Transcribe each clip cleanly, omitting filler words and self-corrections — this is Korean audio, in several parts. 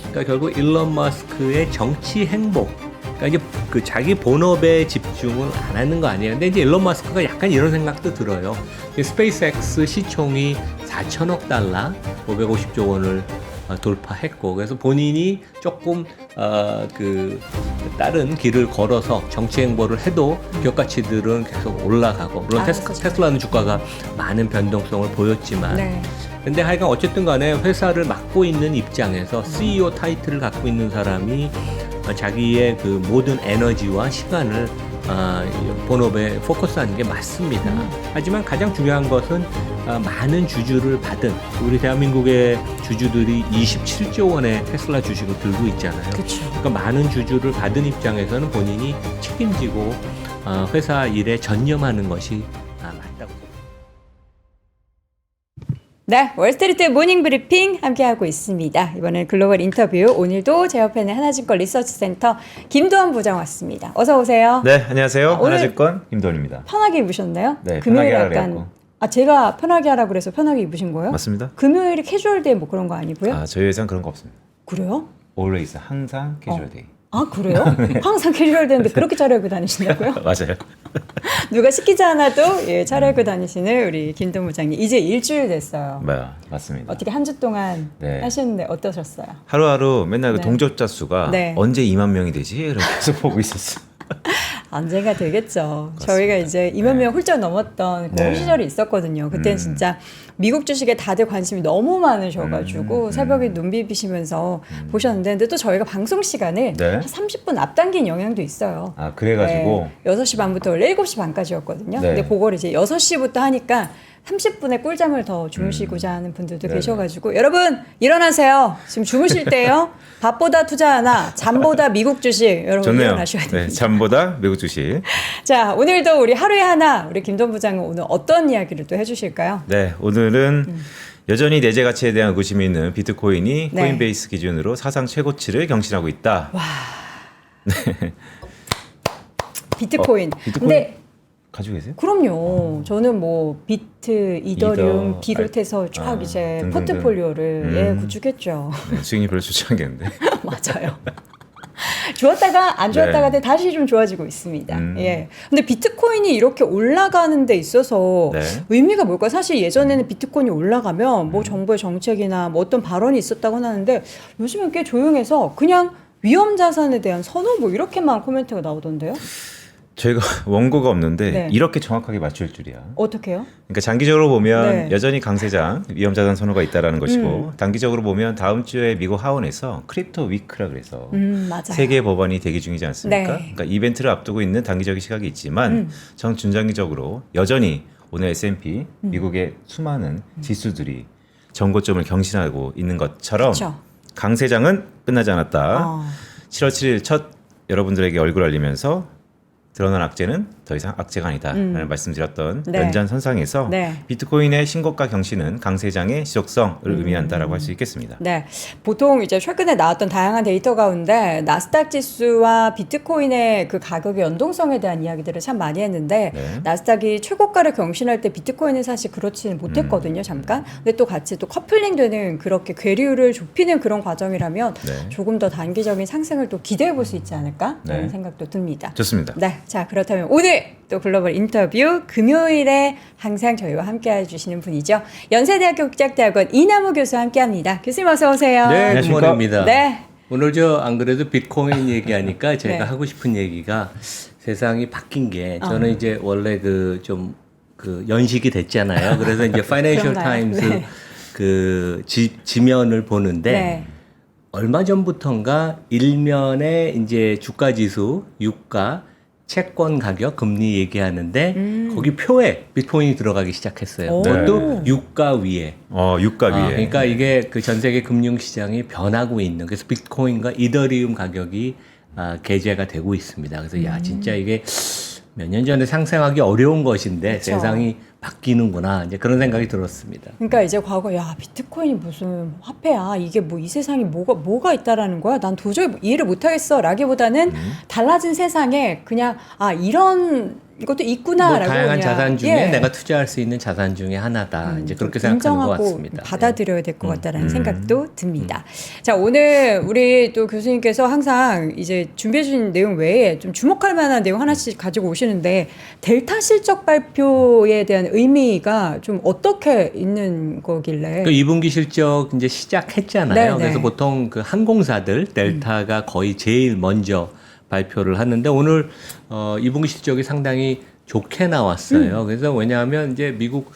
그러니까 결국 일론 머스크의 정치 행복, 그러니까 이제 그 자기 본업에 집중을 안 하는 거 아니에요. 근데 이제 일론 머스크가 약간 이런 생각도 들어요. 스페이스X 시총이 4천억 달러, 550조 원을 돌파했고, 그래서 본인이 조금 그 다른 길을 걸어서 정치 행보를 해도 기업 가치들은 계속 올라가고, 물론 테슬라는 주가가 많은 변동성을 보였지만, 네. 근데 하여간 어쨌든 간에 회사를 맡고 있는 입장에서 CEO 타이틀을 갖고 있는 사람이 자기의 그 모든 에너지와 시간을 본업에 포커스하는 게 맞습니다. 하지만 가장 중요한 것은 많은 주주를 받은 우리 대한민국의 주주들이 27조 원의 테슬라 주식을 들고 있잖아요. 그쵸. 그러니까 많은 주주를 받은 입장에서는 본인이 책임지고 회사 일에 전념하는 것이 맞다고. 네, 월스트리트 모닝 브리핑 함께하고 있습니다. 이번엔 글로벌 인터뷰, 오늘도 제 옆에는 하나증권 리서치센터 김도환 부장 왔습니다. 어서 오세요. 네, 안녕하세요. 오늘 하나증권 김도환입니다. 편하게 입으셨나요? 네, 금요일에 편하게 하라 약간 그래갖고. 제가 편하게 하라 그래서 편하게 입으신 거예요? 맞습니다. 금요일이 캐주얼데이 뭐 그런 거 아니고요? 아, 저희 회사는 그런 거 없습니다. 그래요? Always, 항상 캐주얼데이. 아, 그래요? 항상 캐주얼데이인데 그렇게 차려입고 다니신다고요? 맞아요. 누가 시키지 않아도 차려입고 다니시는 우리 김도환 부장님. 이제 일주일 됐어요. 맞습니다. 어떻게 한 주 동안 네. 하셨는데 어떠셨어요? 하루하루 맨날 네. 그 동접자 수가 네. 언제 2만 명이 되지? 이렇게 계속 보고 있었어요. 언젠가 되겠죠. 맞습니다. 저희가 이제 2만 명 훌쩍 넘었던 그런 네. 시절이 있었거든요. 그때는 진짜 미국 주식에 다들 관심이 너무 많으셔가지고 새벽에 눈 비비시면서 보셨는데, 근데 또 저희가 방송 시간을 네. 한 30분 앞당긴 영향도 있어요. 아, 그래가지고. 네, 6시 반부터 원래 7시 반까지였거든요. 네. 근데 그걸 이제 6시부터 하니까 30분의 꿀잠을 더 주무시고자 하는 분들도 네네. 계셔가지고, 여러분 일어나세요. 지금 주무실 때요. 밥보다 투자하나 잠보다 미국 주식, 여러분 좋네요. 일어나셔야 됩니다. 네, 잠보다 미국 주식. 자, 오늘도 우리 하루에 하나 우리 김도환 부장은 오늘 어떤 이야기를 또 해주실까요? 네, 오늘은 여전히 내재 가치에 대한 의구심이 있는 비트코인이 네. 코인베이스 기준으로 사상 최고치를 경신하고 있다. 와. 비트코인. 비트코인 근데 가지고 계세요? 그럼요. 저는 뭐 비트, 이더리움 이더, 비롯해서 쫙 이제 등등등. 포트폴리오를 구축했죠. 네, 수익이 별로 좋지 않겠는데. 맞아요. 좋았다가 안 좋았다가 다시 좀 좋아지고 있습니다. 예. 근데 비트코인이 이렇게 올라가는 데 있어서 네. 의미가 뭘까? 사실 예전에는 비트코인이 올라가면 뭐 정부의 정책이나 뭐 어떤 발언이 있었다고 하는데, 요즘은 꽤 조용해서 그냥 위험 자산에 대한 선호 뭐 이렇게만 코멘트가 나오던데요. 저희가 원고가 없는데 네. 이렇게 정확하게 맞출 줄이야. 어떻게요? 그러니까 장기적으로 보면 네. 여전히 강세장 위험자산 선호가 있다라는 것이고, 단기적으로 보면 다음 주에 미국 하원에서 크립토 위크라 그래서 맞아요. 세 개의 법안이 대기 중이지 않습니까? 네. 그러니까 이벤트를 앞두고 있는 단기적인 시각이 있지만 중장기적으로 여전히 오늘 S&P 미국의 수많은 지수들이 정고점을 경신하고 있는 것처럼 그쵸. 강세장은 끝나지 않았다. 어. 7월 7일 첫 여러분들에게 얼굴 알리면서 드러난 악재는 더 이상 악재가 아니다라는 말씀드렸던 네. 연장선상에서 네. 비트코인의 신고가 경신은 강세장의 지속성을 의미한다라고 할 수 있겠습니다. 네, 보통 이제 최근에 나왔던 다양한 데이터 가운데 나스닥 지수와 비트코인의 그 가격의 연동성에 대한 이야기들을 참 많이 했는데, 네. 나스닥이 최고가를 경신할 때 비트코인은 사실 그렇지는 못했거든요, 잠깐. 근데 또 같이 또 커플링되는 그렇게 괴리율을 좁히는 그런 과정이라면 네. 조금 더 단기적인 상승을 또 기대해 볼 수 있지 않을까라는 네. 생각도 듭니다. 좋습니다. 네, 자 그렇다면 오늘 또 글로벌 인터뷰 금요일에 항상 저희와 함께 해주시는 분이죠. 연세대학교 국제학대학원 이남우 교수와 함께합니다. 교수님 어서 오세요. 네, 안녕하십니까? 굿모닝입니다. 네. 오늘 안 그래도 비트코인 얘기하니까 제가 네. 하고 싶은 얘기가, 세상이 바뀐 게, 저는 이제 원래 그 연식이 됐잖아요. 그래서 이제 파이낸셜 그런가요? 타임스 네. 그 지면을 보는데, 네. 얼마 전부터인가 일면에 이제 주가 지수, 유가, 채권 가격, 금리 얘기하는데 거기 표에 비트코인이 들어가기 시작했어요. 오. 그것도 유가 위에. 유가 위에. 그러니까 이게 그 전 세계 금융 시장이 변하고 있는, 그래서 비트코인과 이더리움 가격이 계제가 되고 있습니다. 그래서 야 진짜 이게 몇 년 전에 상상하기 어려운 것인데 그쵸. 세상이 바뀌는구나, 이제 그런 생각이 들었습니다. 그러니까 이제 과거 비트코인이 무슨 화폐야, 이게 뭐 이 세상에 뭐가 있다라는 거야, 난 도저히 이해를 못하겠어 라기보다는 달라진 세상에 그냥 이런 이것도 뭐 있구나라고 다양한 그냥, 자산 중에 예. 내가 투자할 수 있는 자산 중에 하나다. 이제 그렇게 좀 생각하는 것 인정하고 같습니다. 받아들여야 될 것 같다라는 생각도 듭니다. 자, 오늘 우리 또 교수님께서 항상 이제 준비해 주신 내용 외에 좀 주목할 만한 내용 하나씩 가지고 오시는데 델타 실적 발표에 대한 의미가 좀 어떻게 있는 거길래? 그 2분기 실적 이제 시작했잖아요. 네, 네. 그래서 보통 그 항공사들 델타가 거의 제일 먼저 발표를 하는데 오늘 2분기 실적이 상당히 좋게 나왔어요. 그래서 왜냐하면 이제 미국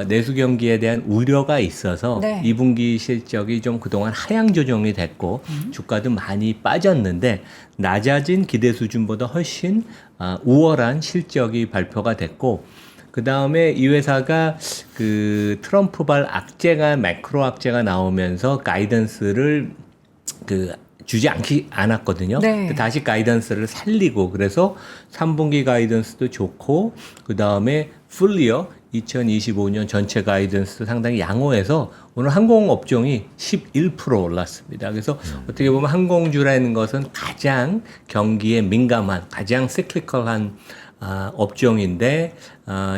내수 경기에 대한 우려가 있어서 네. 2분기 실적이 좀 그동안 하향 조정이 됐고 주가도 많이 빠졌는데 낮아진 기대 수준보다 훨씬 우월한 실적이 발표가 됐고 그 다음에 이 회사가 그 트럼프발 악재가 매크로 악재가 나오면서 가이던스를 주지 않았거든요. 네. 다시 가이던스를 살리고 그래서 3분기 가이던스도 좋고 그 다음에 풀리어 2025년 전체 가이던스도 상당히 양호해서 오늘 항공업종이 11% 올랐습니다. 그래서 어떻게 보면 항공주라는 것은 가장 경기에 민감한 가장 시클리컬한 업종인데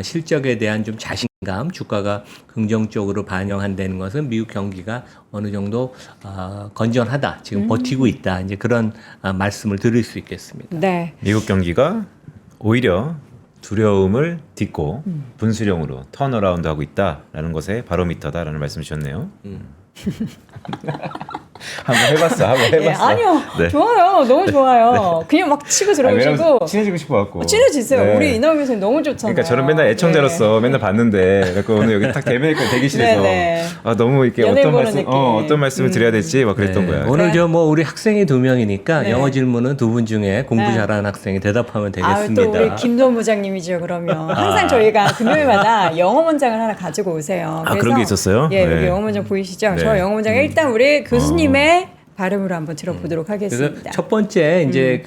실적에 대한 좀 자신감, 주가가 긍정적으로 반영한다는 것은 미국 경기가 어느 정도 건전하다, 지금 버티고 있다, 이제 그런 말씀을 드릴 수 있겠습니다. 네. 미국 경기가 오히려 두려움을 딛고 분수령으로 턴어라운드 하고 있다라는 것의 바로미터다라는 말씀 주셨네요. 한번 해봤어. 예, 아니요. 네. 좋아요. 너무 좋아요. 그냥 막 치고 들어오시고. 왜냐면 친해지고 싶어갖고. 친해지세요. 네. 우리 이나우 교수님 너무 좋잖아요. 그러니까 저는 맨날 애청자로서 맨날 봤는데, 그래서 오늘 여기 딱 대기실에서 네네. 너무 이렇게 연애 어떤 보는 말씀, 느낌. 어떤 말씀을 드려야 될지 막 그랬던 네. 거야. 오늘 우리 학생이 2명이니까 네. 영어 질문은 2분 중에 공부 네. 잘하는 학생이 대답하면 또 되겠습니다. 우리 김돈 부장님이죠. 그러면 항상 저희가 금요일마다 영어 문장을 하나 가지고 오세요. 그런 게 있었어요? 예, 여기 네. 영어 문장 보이시죠? 네. 저 영어 문장 일단 우리 교수님의 발음으로 한번 들어보도록 그래서 하겠습니다. 첫 번째 이제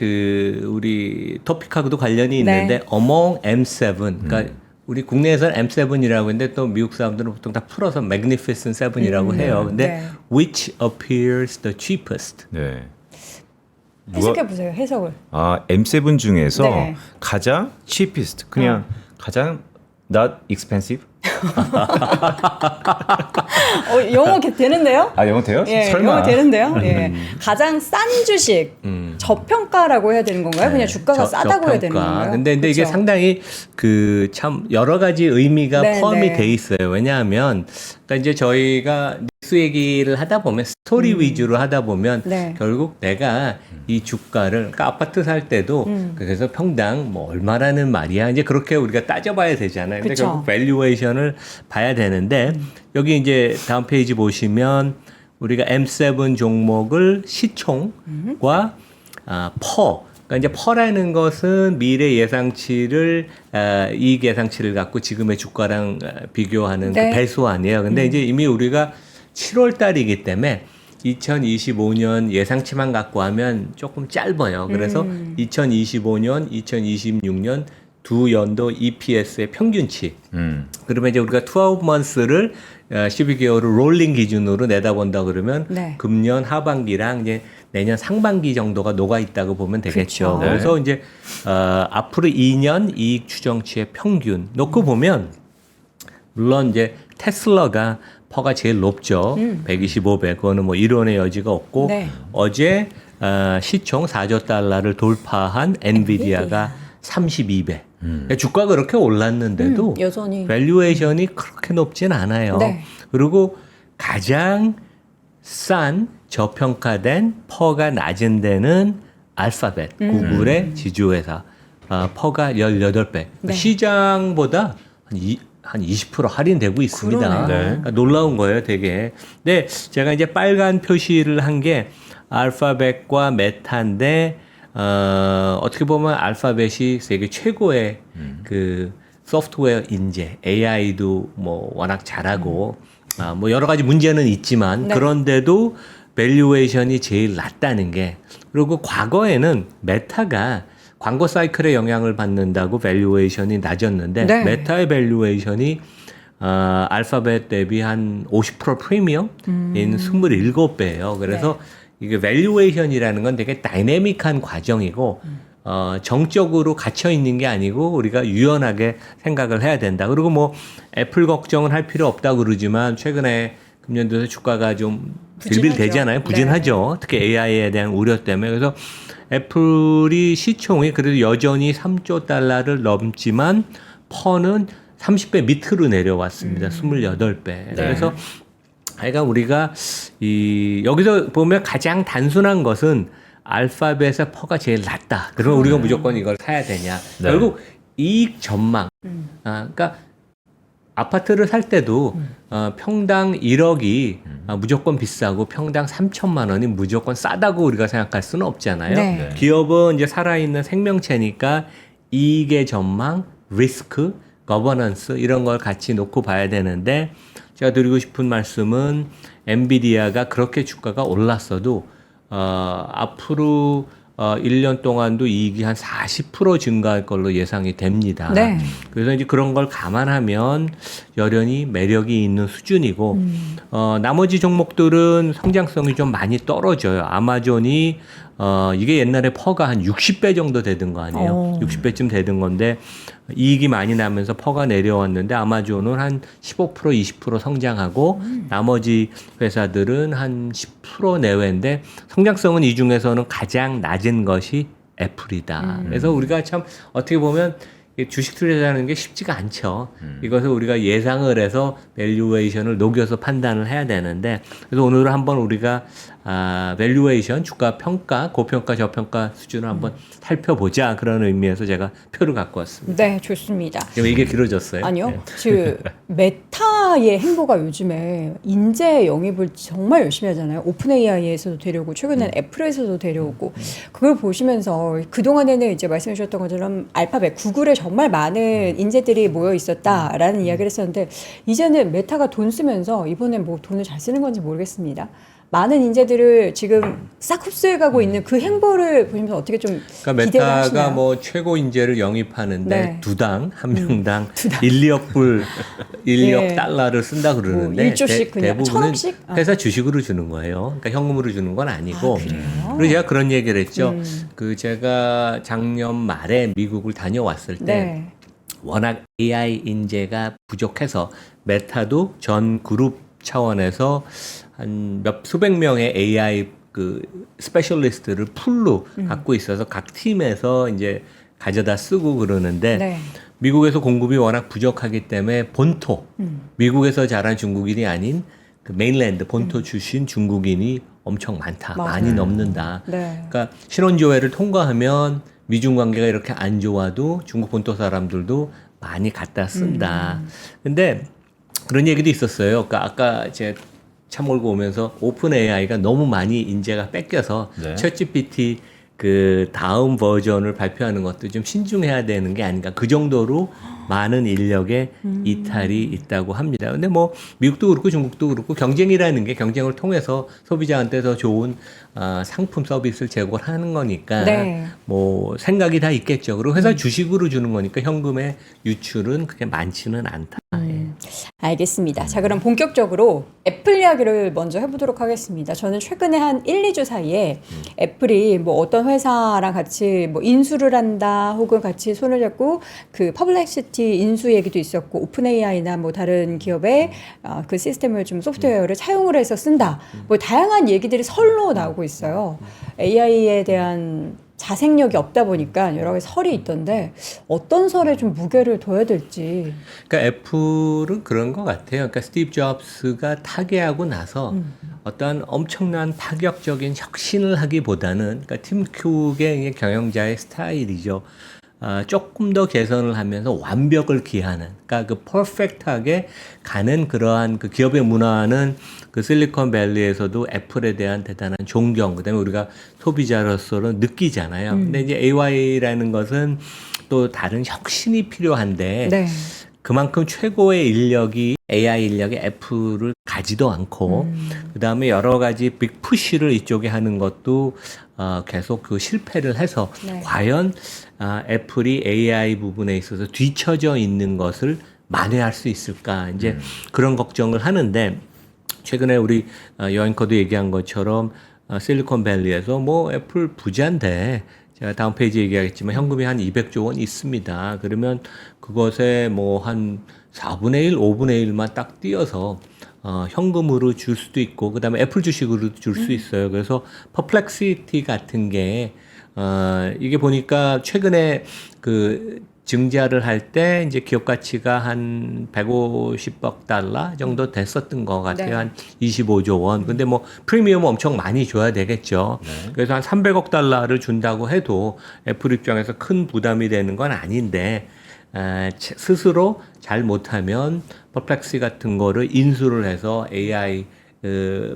우리 토픽하고도 관련이 있는데 네. among M7 그러니까 우리 국내에서는 M7이라고 했는데 또 미국 사람들은 보통 다 풀어서 Magnificent 7이라고 해요. 근데 네. which appears the cheapest. 네. 해석해 보세요. 해석을. M7 중에서 네. 가장 cheapest, 그냥 가장 not expensive? 영어 되는데요? 영어 돼요? 예, 설마. 영어 되는데요? 예. 가장 싼 주식 저평가라고 해야 되는 건가요? 그냥 주가가 싸다고 해야 되는 건가요? 근데 이게 그쵸? 상당히 참 여러 가지 의미가 네, 포함이 네. 돼 있어요. 왜냐하면 그러니까 이제 저희가 뉴스 얘기를 하다 보면 스토리 위주로 하다 보면 네. 결국 내가 이 주가를 그러니까 아파트 살 때도 그래서 평당 뭐 얼마라는 말이야. 이제 그렇게 우리가 따져봐야 되잖아요. 근데 그쵸. 결국 밸류에이션을 봐야 되는데 여기 이제 다음 페이지 보시면 우리가 M7 종목을 시총과 그러니까 이제 퍼라는 것은 미래 예상치를 이익 예상치를 갖고 지금의 주가랑 비교하는 네. 그 배수 아니에요. 근데 이제 이미 우리가 7월 달이기 때문에 2025년 예상치만 갖고 하면 조금 짧아요. 그래서 2025년, 2026년 두 연도 EPS의 평균치. 그러면 이제 우리가 12months를 12개월을 롤링 기준으로 내다본다 그러면 네. 금년 하반기랑 이제 내년 상반기 정도가 녹아 있다고 보면 되겠죠. 그렇죠. 그래서 이제 앞으로 2년 이익 추정치의 평균 놓고 보면 물론 이제 테슬라가 퍼가 제일 높죠. 125배. 그거는 뭐 이론의 여지가 없고 네. 어제 시총 4조 달러를 돌파한 엔비디아가 32배. 주가가 그렇게 올랐는데도 여전히. 밸류에이션이 그렇게 높진 않아요. 네. 그리고 가장 싼 저평가된 퍼가 낮은 데는 알파벳, 구글의 지주회사. 퍼가 18배. 네. 시장보다 한 20% 할인되고 있습니다. 그러네요. 네. 그러니까 놀라운 거예요, 되게. 네, 제가 이제 빨간 표시를 한 게 알파벳과 메타인데 어떻게 보면 알파벳이 세계 최고의 그 소프트웨어 인재, AI도 뭐 워낙 잘하고 뭐 여러 가지 문제는 있지만 네. 그런데도 밸류에이션이 제일 낮다는 게 그리고 과거에는 메타가 광고 사이클에 영향을 받는다고 밸류에이션이 낮았는데 네. 메타의 밸류에이션이 알파벳 대비 한 50% 프리미엄인 27배예요. 그래서 이게 밸류에이션이라는 건 되게 다이내믹한 과정이고 정적으로 갇혀 있는 게 아니고 우리가 유연하게 생각을 해야 된다. 그리고 뭐 애플 걱정은 할 필요 없다고 그러지만 최근에 금년도에 주가가 좀 들빌대잖아요. 부진하죠. 네. 특히 AI에 대한 우려 때문에. 그래서 애플이 시총이 그래도 여전히 3조 달러를 넘지만 퍼는 30배 밑으로 내려왔습니다. 28배. 네. 그래서 하여간 우리가 여기서 보면 가장 단순한 것은 알파벳의 퍼가 제일 낮다. 그러면 우리가 무조건 이걸 사야 되냐. 네. 결국 이익 전망. 그러니까 아파트를 살 때도 평당 1억이 무조건 비싸고 평당 3천만 원이 무조건 싸다고 우리가 생각할 수는 없잖아요. 네. 기업은 이제 살아있는 생명체니까 이익의 전망, 리스크, 거버넌스 이런 걸 같이 놓고 봐야 되는데 제가 드리고 싶은 말씀은 엔비디아가 그렇게 주가가 올랐어도 앞으로 1년 동안도 이익이 한 40% 증가할 걸로 예상이 됩니다. 네. 그래서 이제 그런 걸 감안하면 여전히 매력이 있는 수준이고 나머지 종목들은 성장성이 좀 많이 떨어져요. 아마존이 이게 옛날에 퍼가 한 60배 정도 되던 거 아니에요? 60배쯤 되던 건데 이익이 많이 나면서 퍼가 내려왔는데 아마존은 한 15% 20% 성장하고 나머지 회사들은 한 10% 내외인데 성장성은 이 중에서는 가장 낮은 것이 애플이다. 그래서 우리가 참 어떻게 보면 주식 투자하는 게 쉽지가 않죠. 이것을 우리가 예상을 해서 밸류에이션을 녹여서 판단을 해야 되는데 그래서 오늘은 한번 우리가 밸류에이션, 주가 평가, 고평가, 저평가 수준을 한번 살펴보자 그런 의미에서 제가 표를 갖고 왔습니다. 네, 좋습니다. 이게 길어졌어요. 아니요. 네. 그 메타의 행보가 요즘에 인재 영입을 정말 열심히 하잖아요. 오픈 AI에서도 데려오고 최근에는 애플에서도 데려오고 그걸 보시면서 그동안에는 이제 말씀해 주셨던 것처럼 알파벳, 구글에 정말 많은 인재들이 모여 있었다라는 이야기를 했었는데 이제는 메타가 돈 쓰면서 이번엔 뭐 돈을 잘 쓰는 건지 모르겠습니다. 많은 인재들을 지금 싹 흡수해가고 있는 그 행보를 보시면서 어떻게 좀 그러니까 기대를 메타가 하시나요? 뭐 최고 인재를 영입하는데 네. 두 당, 한 명당 1억 불, 1억 예. 달러를 쓴다 그러는데 뭐 1조씩 그냥 대부분은 1,000억씩? 회사 주식으로 주는 거예요. 그러니까 현금으로 주는 건 아니고. 그래요? 그리고 제가 그런 얘기를 했죠. 그 제가 작년 말에 미국을 다녀왔을 때 네. 워낙 AI 인재가 부족해서 메타도 전 그룹 차원에서 한 수백 명의 AI 그 스페셜리스트를 풀로 갖고 있어서 각 팀에서 이제 가져다 쓰고 그러는데 네. 미국에서 공급이 워낙 부족하기 때문에 본토 미국에서 자란 중국인이 아닌 그 메인랜드 본토 출신 중국인이 엄청 많다. 맞아요. 많이 넘는다. 네. 그러니까 신원조회를 통과하면 미중 관계가 이렇게 안 좋아도 중국 본토 사람들도 많이 갖다 쓴다. 근데 그런 얘기도 있었어요. 그러니까 아까 제 차 몰고 오면서 오픈 AI가 너무 많이 인재가 뺏겨서 네. 챗GPT 그 다음 버전을 발표하는 것도 좀 신중해야 되는 게 아닌가. 그 정도로 많은 인력의 이탈이 있다고 합니다. 근데 뭐 미국도 그렇고 중국도 그렇고 경쟁이라는 게 경쟁을 통해서 소비자한테 더 좋은 상품 서비스를 제공하는 거니까 네. 뭐 생각이 다 있겠죠. 그리고 회사 주식으로 주는 거니까 현금의 유출은 그렇게 많지는 않다. 예. 알겠습니다. 자, 그럼 본격적으로 애플 이야기를 먼저 해보도록 하겠습니다. 저는 최근에 한 1, 2주 사이에 애플이 뭐 어떤 회사랑 같이 뭐 인수를 한다 혹은 같이 손을 잡고 그 퍼블렉시티 인수 얘기도 있었고 오픈 AI나 뭐 다른 기업의 그 시스템을 좀 소프트웨어를 차용을 해서 쓴다. 뭐 다양한 얘기들이 설로 나오고 있어요. AI에 대한 자생력이 없다 보니까 여러 가지 설이 있던데 어떤 설에 좀 무게를 둬야 될지. 그러니까 애플은 그런 것 같아요. 그러니까 스티브 잡스가 타계하고 나서 어떤 엄청난 파격적인 혁신을 하기보다는 그러니까 팀 쿡의 경영자의 스타일이죠. 조금 더 개선을 하면서 완벽을 기하는, 그러니까 그 퍼펙트하게 가는 그러한 그 기업의 문화는 그 실리콘밸리에서도 애플에 대한 대단한 존경, 그다음에 우리가 소비자로서는 느끼잖아요. 근데 이제 AI라는 것은 또 다른 혁신이 필요한데 네. 그만큼 최고의 인력이 AI 인력이 애플을 가지도 않고 그다음에 여러 가지 빅푸시를 이쪽에 하는 것도 계속 그 실패를 해서 네. 과연 애플이 AI 부분에 있어서 뒤처져 있는 것을 만회할 수 있을까 이제 그런 걱정을 하는데 최근에 우리 여앵커도 얘기한 것처럼 실리콘밸리에서 뭐 애플 부자인데 제가 다음 페이지 얘기하겠지만 현금이 한 200조 원 있습니다. 그러면 그것에 뭐 한 4분의 1, 5분의 1만 딱 띄어서 현금으로 줄 수도 있고 그다음에 애플 주식으로 줄 수 있어요. 그래서 퍼플렉시티 같은 게 이게 보니까 최근에 그 증자를 할 때 이제 기업 가치가 한 150억 달러 정도 됐었던 것 같아요. 네. 한 25조 원. 근데 뭐 프리미엄 엄청 많이 줘야 되겠죠. 그래서 한 300억 달러를 준다고 해도 애플 입장에서 큰 부담이 되는 건 아닌데 스스로 잘 못하면 퍼플렉시 같은 거를 인수를 해서 AI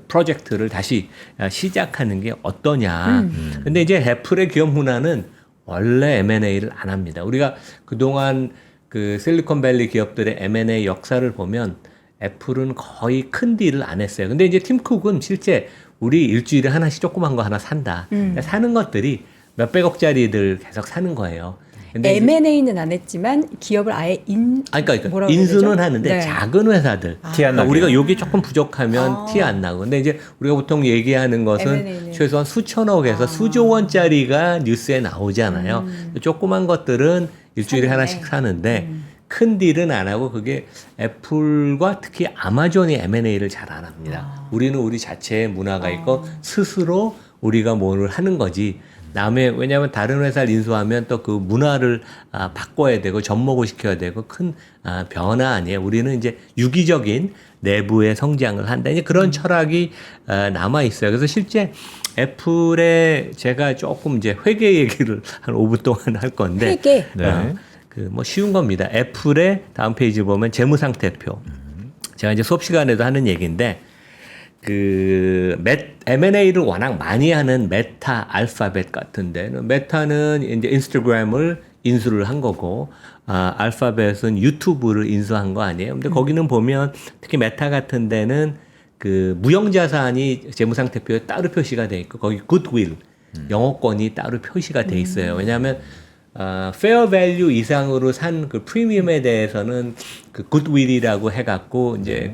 프로젝트를 다시 시작하는 게 어떠냐. 근데 이제 애플의 기업 문화는 원래 M&A를 안 합니다. 우리가 그동안 그 실리콘밸리 기업들의 M&A 역사를 보면 애플은 거의 큰 딜을 안 했어요. 근데 이제 팀 쿡은 실제 우리 일주일에 하나씩 조그만 거 하나 산다. 사는 것들이 몇백억짜리들 계속 사는 거예요. 근데 M&A는 안 했지만 기업을 아예 그러니까 뭐라고 인수는 해야 되죠? 하는데 네. 작은 회사들 티 안 나게. 우리가 요게 조금 부족하면 티 안 나고 근데 이제 우리가 보통 얘기하는 것은 M&A는. 최소한 수천억에서 수조 원짜리가 뉴스에 나오잖아요. 조그만 것들은 일주일에 사는데. 하나씩 사는데 큰 딜은 안 하고 그게 애플과 특히 아마존이 M&A를 잘 안 합니다. 우리는 우리 자체의 문화가 있고 스스로 우리가 뭘 하는 거지. 남의 왜냐하면 다른 회사를 인수하면 또 그 문화를 바꿔야 되고 접목을 시켜야 되고 큰 변화 아니에요. 우리는 이제 유기적인 내부의 성장을 한다. 이제 그런 철학이 남아 있어요. 그래서 실제 애플에 제가 조금 이제 회계 얘기를 한 5분 동안 할 건데 회계. 네. 그 뭐 쉬운 겁니다. 애플의 다음 페이지 보면 재무상태표. 제가 이제 수업 시간에도 하는 얘기인데 그 M&A를 워낙 많이 하는 메타, 알파벳 같은데 메타는 이제 인스타그램을 인수를 한 거고 알파벳은 유튜브를 인수한 거 아니에요. 근데 거기는 보면 특히 메타 같은 데는 그 무형자산이 재무상태표에 따로 표시가 돼 있고 거기 굿윌 영어권이 따로 표시가 돼 있어요. 왜냐하면 페어 밸류 이상으로 산 그 프리미엄에 대해서는 그 굿윌이라고 해갖고 이제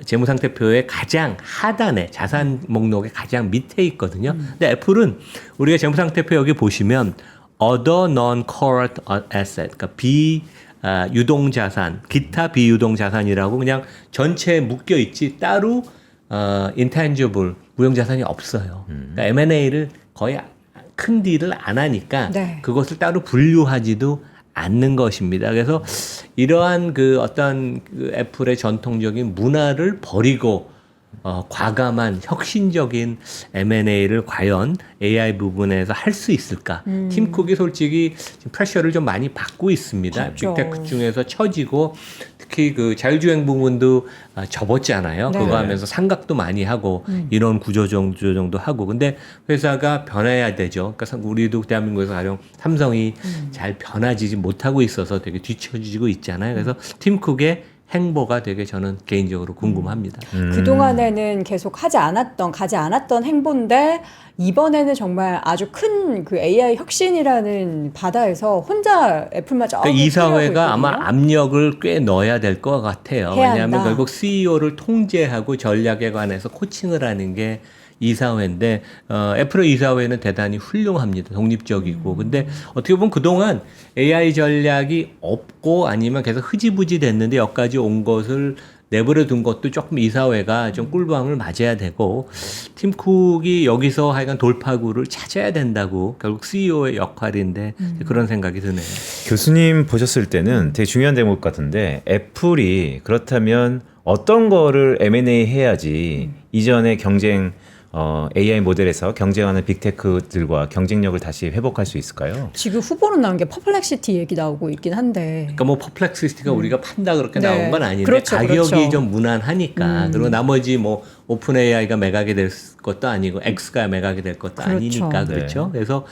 재무상태표의 가장 하단에 자산 목록의 가장 밑에 있거든요. 근데 애플은 우리가 재무상태표 여기 보시면 other non-current asset, 그러니까 유동자산, 기타 비유동자산이라고 그냥 전체에 묶여 있지 따로 intangible 무형자산이 없어요. 그러니까 M&A를 거의 큰 딜을 안 하니까 네. 그것을 따로 분류하지도 않는 것입니다. 그래서 이러한 그 어떤 그 애플의 전통적인 문화를 버리고 과감한 혁신적인 M&A를 과연 AI 부분에서 할 수 있을까? 팀 쿡이 솔직히 지금 프레셔를 좀 많이 받고 있습니다. 그렇죠. 빅테크 중에서 처지고 특히 그 자율주행 부분도 접었잖아요. 네. 그거 하면서 상각도 많이 하고 이런 구조 정도 하고 근데 회사가 변해야 되죠. 그러니까 우리도 대한민국에서 가령 삼성이 잘 변화지지 못하고 있어서 되게 뒤처지고 있잖아요. 그래서 팀 쿡의 행보가 되게 저는 개인적으로 궁금합니다. 그동안에는 계속 가지 않았던 행보인데 이번에는 정말 아주 큰 그 AI 혁신이라는 바다에서 혼자 애플만 저 그러니까 이사회가 아마 압력을 꽤 넣어야 될 것 같아요. 해야 왜냐하면 한다. 결국 CEO를 통제하고 전략에 관해서 코칭을 하는 게 이사회인데 애플의 이사회는 대단히 훌륭합니다. 독립적이고. 근데 어떻게 보면 그동안 AI 전략이 없고 아니면 계속 흐지부지 됐는데 여기까지 온 것을 내버려 둔 것도 조금 이사회가 좀 꿀밤을 맞아야 되고 팀 쿡이 여기서 하여간 돌파구를 찾아야 된다고 결국 CEO의 역할인데 그런 생각이 드네요. 교수님 보셨을 때는 되게 중요한 대목 같은데 애플이 그렇다면 어떤 거를 M&A 해야지 이전의 경쟁 AI 모델에서 경쟁하는 빅테크들과 경쟁력을 다시 회복할 수 있을까요? 지금 후보로 나온 게 퍼플렉시티 얘기 나오고 있긴 한데 그러니까 뭐 퍼플렉시티가 우리가 판다 그렇게 네. 나온 건 아닌데 그렇죠, 가격이 그렇죠. 좀 무난하니까 그리고 나머지 뭐 오픈 AI가 매각이 될 것도 아니고 X가 매각이 될 것도 그렇죠. 아니니까 네. 그렇죠. 그래서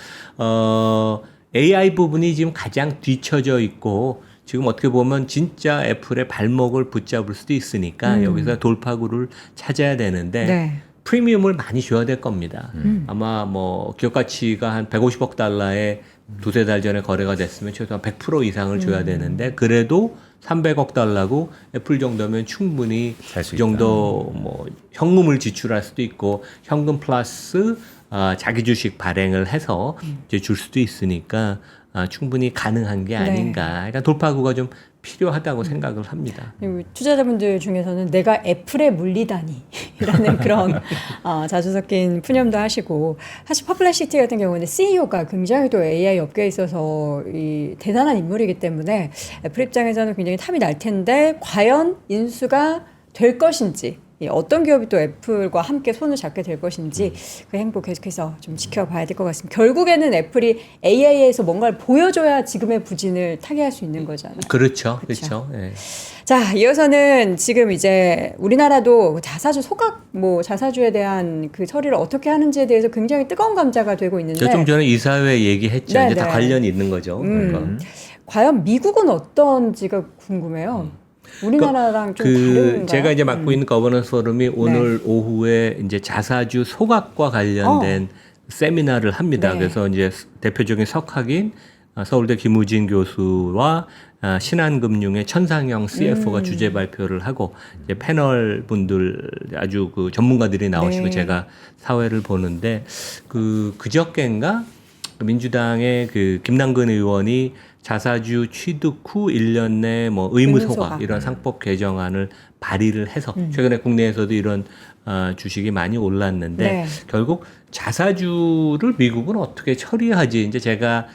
AI 부분이 지금 가장 뒤처져 있고 지금 어떻게 보면 진짜 애플의 발목을 붙잡을 수도 있으니까 여기서 돌파구를 찾아야 되는데 네. 프리미엄을 많이 줘야 될 겁니다. 아마 뭐 기업 가치가 한 150억 달러에 두세 달 전에 거래가 됐으면 최소한 100% 이상을 줘야 되는데 그래도 300억 달러고 애플 정도면 충분히 살수 그 정도 뭐 현금을 지출할 수도 있고 현금 플러스 자기 주식 발행을 해서 이제 줄 수도 있으니까 충분히 가능한 게 아닌가. 그러니까 돌파구가 좀 필요하다고 생각을 합니다. 그리고 투자자분들 중에서는 내가 애플에 물리다니라는 그런 자주 섞인 푸념도 하시고, 사실 퍼플렉시티 같은 경우는 CEO가 굉장히 또 AI 업계에 있어서 대단한 인물이기 때문에 애플 입장에서는 굉장히 탐이 날 텐데 과연 인수가 될 것인지, 어떤 기업이 또 애플과 함께 손을 잡게 될 것인지 그 행보 계속해서 좀 지켜봐야 될 것 같습니다. 결국에는 애플이 AI에서 뭔가를 보여줘야 지금의 부진을 타개할 수 있는 거잖아요. 그렇죠. 그렇죠. 예. 자, 이어서는 지금 이제 우리나라도 자사주 소각, 자사주에 대한 그 처리를 어떻게 하는지에 대해서 굉장히 뜨거운 감자가 되고 있는데. 저 좀 전에 이사회 얘기했죠. 네, 이제 다 네. 관련이 있는 거죠. 그러니까. 과연 미국은 어떤지가 궁금해요. 우리나라랑 좀 다른가요? 제가 이제 맡고 있는 거버넌스 포럼이 오늘 오후에 이제 자사주 소각과 관련된 세미나를 합니다. 네. 그래서 이제 대표적인 석학인 서울대 김우진 교수와 신한금융의 천상영 CFO가 주제 발표를 하고 이제 패널 분들 아주 그 전문가들이 나오시고 네. 제가 사회를 보는데 그저께인가 민주당의 그 김남근 의원이 자사주 취득 후 1년 내 의무 소각 이런 상법 개정안을 발의를 해서 최근에 국내에서도 이런 주식이 많이 올랐는데 네. 결국 자사주를 미국은 어떻게 처리하지? 이제 제가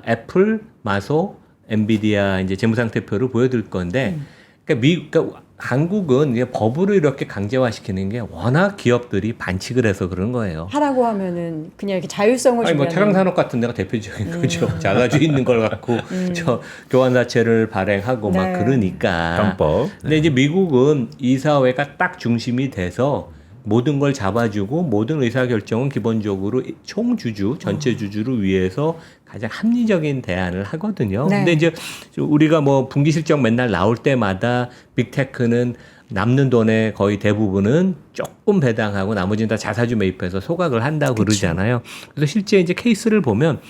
애플, 마소, 엔비디아 이제 재무상태표를 보여드릴 건데 그러니까 한국은 이제 법으로 이렇게 강제화시키는 게 워낙 기업들이 반칙을 해서 그런 거예요. 하라고 하면은 그냥 이렇게 자율성을 아니 주면 태강산업 같은 데가 대표적인 거죠. 자사주 있는 걸 갖고 저 교환사채를 발행하고 막 네. 그러니까. 편법. 근데 이제 미국은 이사회가 딱 중심이 돼서 모든 걸 잡아주고 모든 의사결정은 기본적으로 총주주, 전체 주주를 위해서 가장 합리적인 대안을 하거든요. 네. 근데 이제 우리가 분기 실적 맨날 나올 때마다 빅테크는 남는 돈의 거의 대부분은 조금 배당하고 나머지는 다 자사주 매입해서 소각을 한다고 그러잖아요. 그래서 실제 이제 케이스를 보면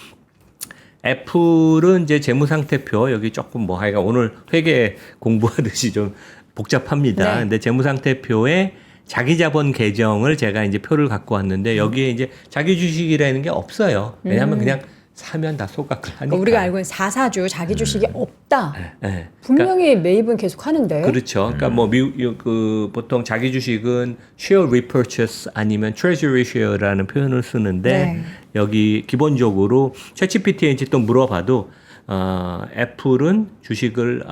애플은 이제 재무상태표 여기 조금 하여간 오늘 회계 공부하듯이 좀 복잡합니다. 네. 근데 재무상태표에 자기 자본 계정을 제가 이제 표를 갖고 왔는데 여기에 이제 자기 주식이라는 게 없어요. 왜냐하면 그냥 사면 다 소각을 하니까. 그러니까 우리가 알고 있는 사사주 자기 주식이 없다. 네. 분명히 매입은 계속 하는데. 그렇죠. 그러니까 보통 자기 주식은 share repurchase 아니면 treasury share라는 표현을 쓰는데 네. 여기 기본적으로 챗GPT에 이제 또 물어봐도 애플은 주식을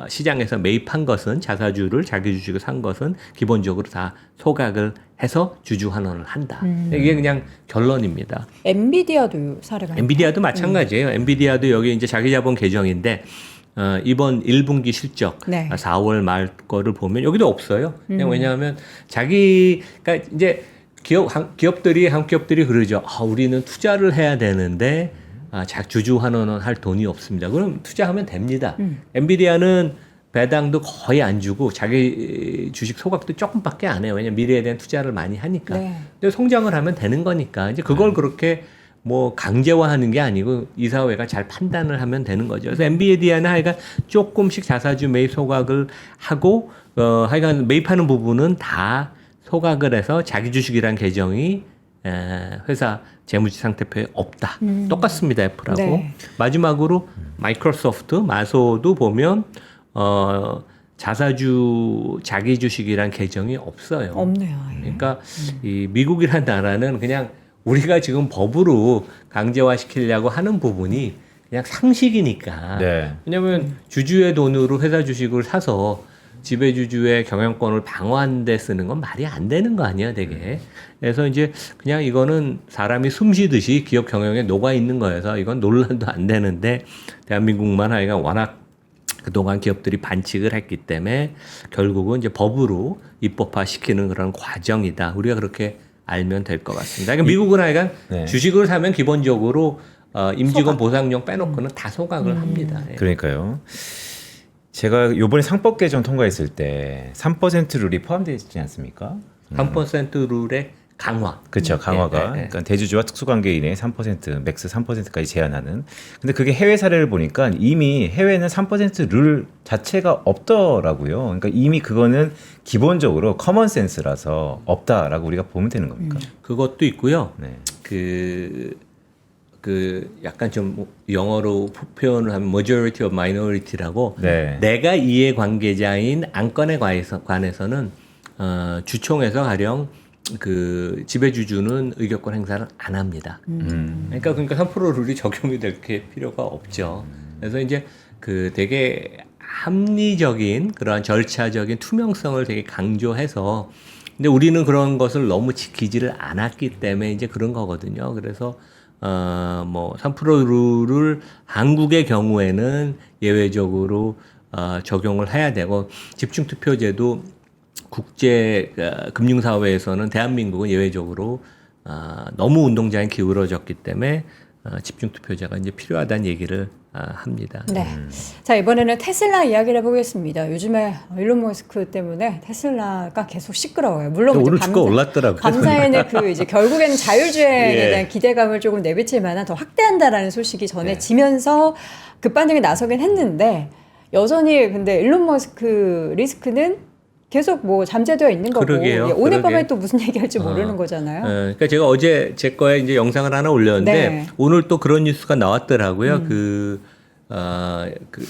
시장에서 매입한 것은 자사주를 자기 주식을 산 것은 기본적으로 다 소각을 해서 주주 환원을 한다. 이게 그냥 결론입니다. 엔비디아도 사례가 엔비디아도 마찬가지예요. 엔비디아도 여기 이제 자기 자본 계정인데 이번 1분기 실적 네. 4월 말 거를 보면 여기도 없어요. 그냥 왜냐하면 그러니까 이제 한국 기업들이 그러죠. 우리는 투자를 해야 되는데 주주 환원은 할 돈이 없습니다. 그럼 투자하면 됩니다. 엔비디아는 배당도 거의 안 주고 자기 주식 소각도 조금밖에 안 해요. 왜냐면 미래에 대한 투자를 많이 하니까. 네. 근데 성장을 하면 되는 거니까 이제 그걸 그렇게 강제화하는 게 아니고 이사회가 잘 판단을 하면 되는 거죠. 그래서 엔비디아는 하여간 조금씩 자사주 매입 소각을 하고 하여간 매입하는 부분은 다 소각을 해서 자기 주식이란 계정이 회사 재무지 상태표에 없다. 똑같습니다. 애플하고. 네. 마지막으로 마이크로소프트, 마소도 보면 자사주 자기 주식이란 계정이 없어요. 없네요. 그러니까 이 미국이란 나라는 그냥 우리가 지금 법으로 강제화시키려고 하는 부분이 그냥 상식이니까. 네. 왜냐하면 주주의 돈으로 회사 주식을 사서 지배주주의 경영권을 방어하는 데 쓰는 건 말이 안 되는 거 아니야, 되게. 그래서 이제 그냥 이거는 사람이 숨 쉬듯이 기업 경영에 녹아 있는 거여서 이건 논란도 안 되는데 대한민국만 하여간 워낙 그동안 기업들이 반칙을 했기 때문에 결국은 이제 법으로 입법화 시키는 그런 과정이다. 우리가 그렇게 알면 될 것 같습니다. 그러니까 미국은 하여간 네. 주식을 사면 기본적으로 임직원 보상용 빼놓고는 다 소각을 합니다. 예. 그러니까요. 제가 이번에 상법 개정 통과했을 때 3% 룰이 포함되어 있지 않습니까? 3% 룰에 강화. 그렇죠. 강화가. 예, 예. 그러니까 대주주와 특수관계인의 3%, 맥스 3%까지 제한하는. 근데 그게 해외 사례를 보니까 이미 해외는 3%룰 자체가 없더라고요. 그러니까 이미 그거는 기본적으로 커먼 센스라서 없다라고 우리가 보면 되는 겁니까? 그것도 있고요. 네. 그 약간 좀 영어로 표현을 하면 majority of minority라고 네. 내가 이해관계자인 안건에 관해서는 주총에서 가령 그 지배주주는 의결권 행사를 안 합니다. 그러니까 3% 룰이 적용이 될 게 필요가 없죠. 그래서 이제 그 되게 합리적인 그러한 절차적인 투명성을 되게 강조해서 근데 우리는 그런 것을 너무 지키지를 않았기 때문에 이제 그런 거거든요. 그래서 뭐 3% 룰을 한국의 경우에는 예외적으로 적용을 해야 되고 집중투표제도 국제 금융사회에서는 대한민국은 예외적으로 너무 운동장에 기울어졌기 때문에 집중투표제가 이제 필요하다는 얘기를 합니다. 네. 자, 이번에는 테슬라 이야기를 해보겠습니다. 요즘에 일론 머스크 때문에 테슬라가 계속 시끄러워요. 물론 오늘 이제 주가 올랐더라고요. 감사에는 그 이제 결국에는 자율주행에 예. 대한 기대감을 조금 내비칠 만한 더 확대한다라는 소식이 전해지면서 급반등에 나서긴 했는데 여전히 근데 일론 머스크 리스크는 계속 뭐 잠재되어 있는 거고 그러게요. 오늘 밤에 그러게. 또 무슨 얘기할지 모르는 거잖아요. 그러니까 제가 어제 제 거에 이제 영상을 하나 올렸는데 네. 오늘 또 그런 뉴스가 나왔더라고요. 그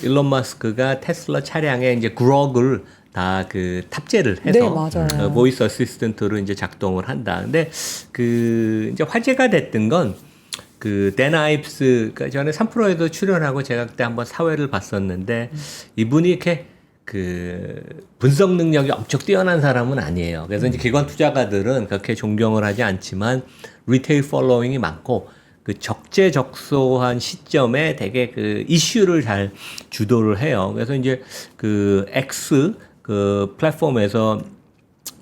일론 머스크가 테슬라 차량에 이제 그록을 다 그 탑재를 해서 네, 맞아요. 보이스 어시스턴트로 이제 작동을 한다. 근데 그 이제 화제가 됐던 건 그 댄 아이브스 그러니까 전에 3%에도 출연하고 제가 그때 한번 사회를 봤었는데 이분이 이렇게 그 분석 능력이 엄청 뛰어난 사람은 아니에요. 그래서 이제 기관 투자가들은 그렇게 존경을 하지 않지만 리테일 팔로잉이 많고 그 적재적소한 시점에 되게 그 이슈를 잘 주도를 해요. 그래서 이제 그 X 그 플랫폼에서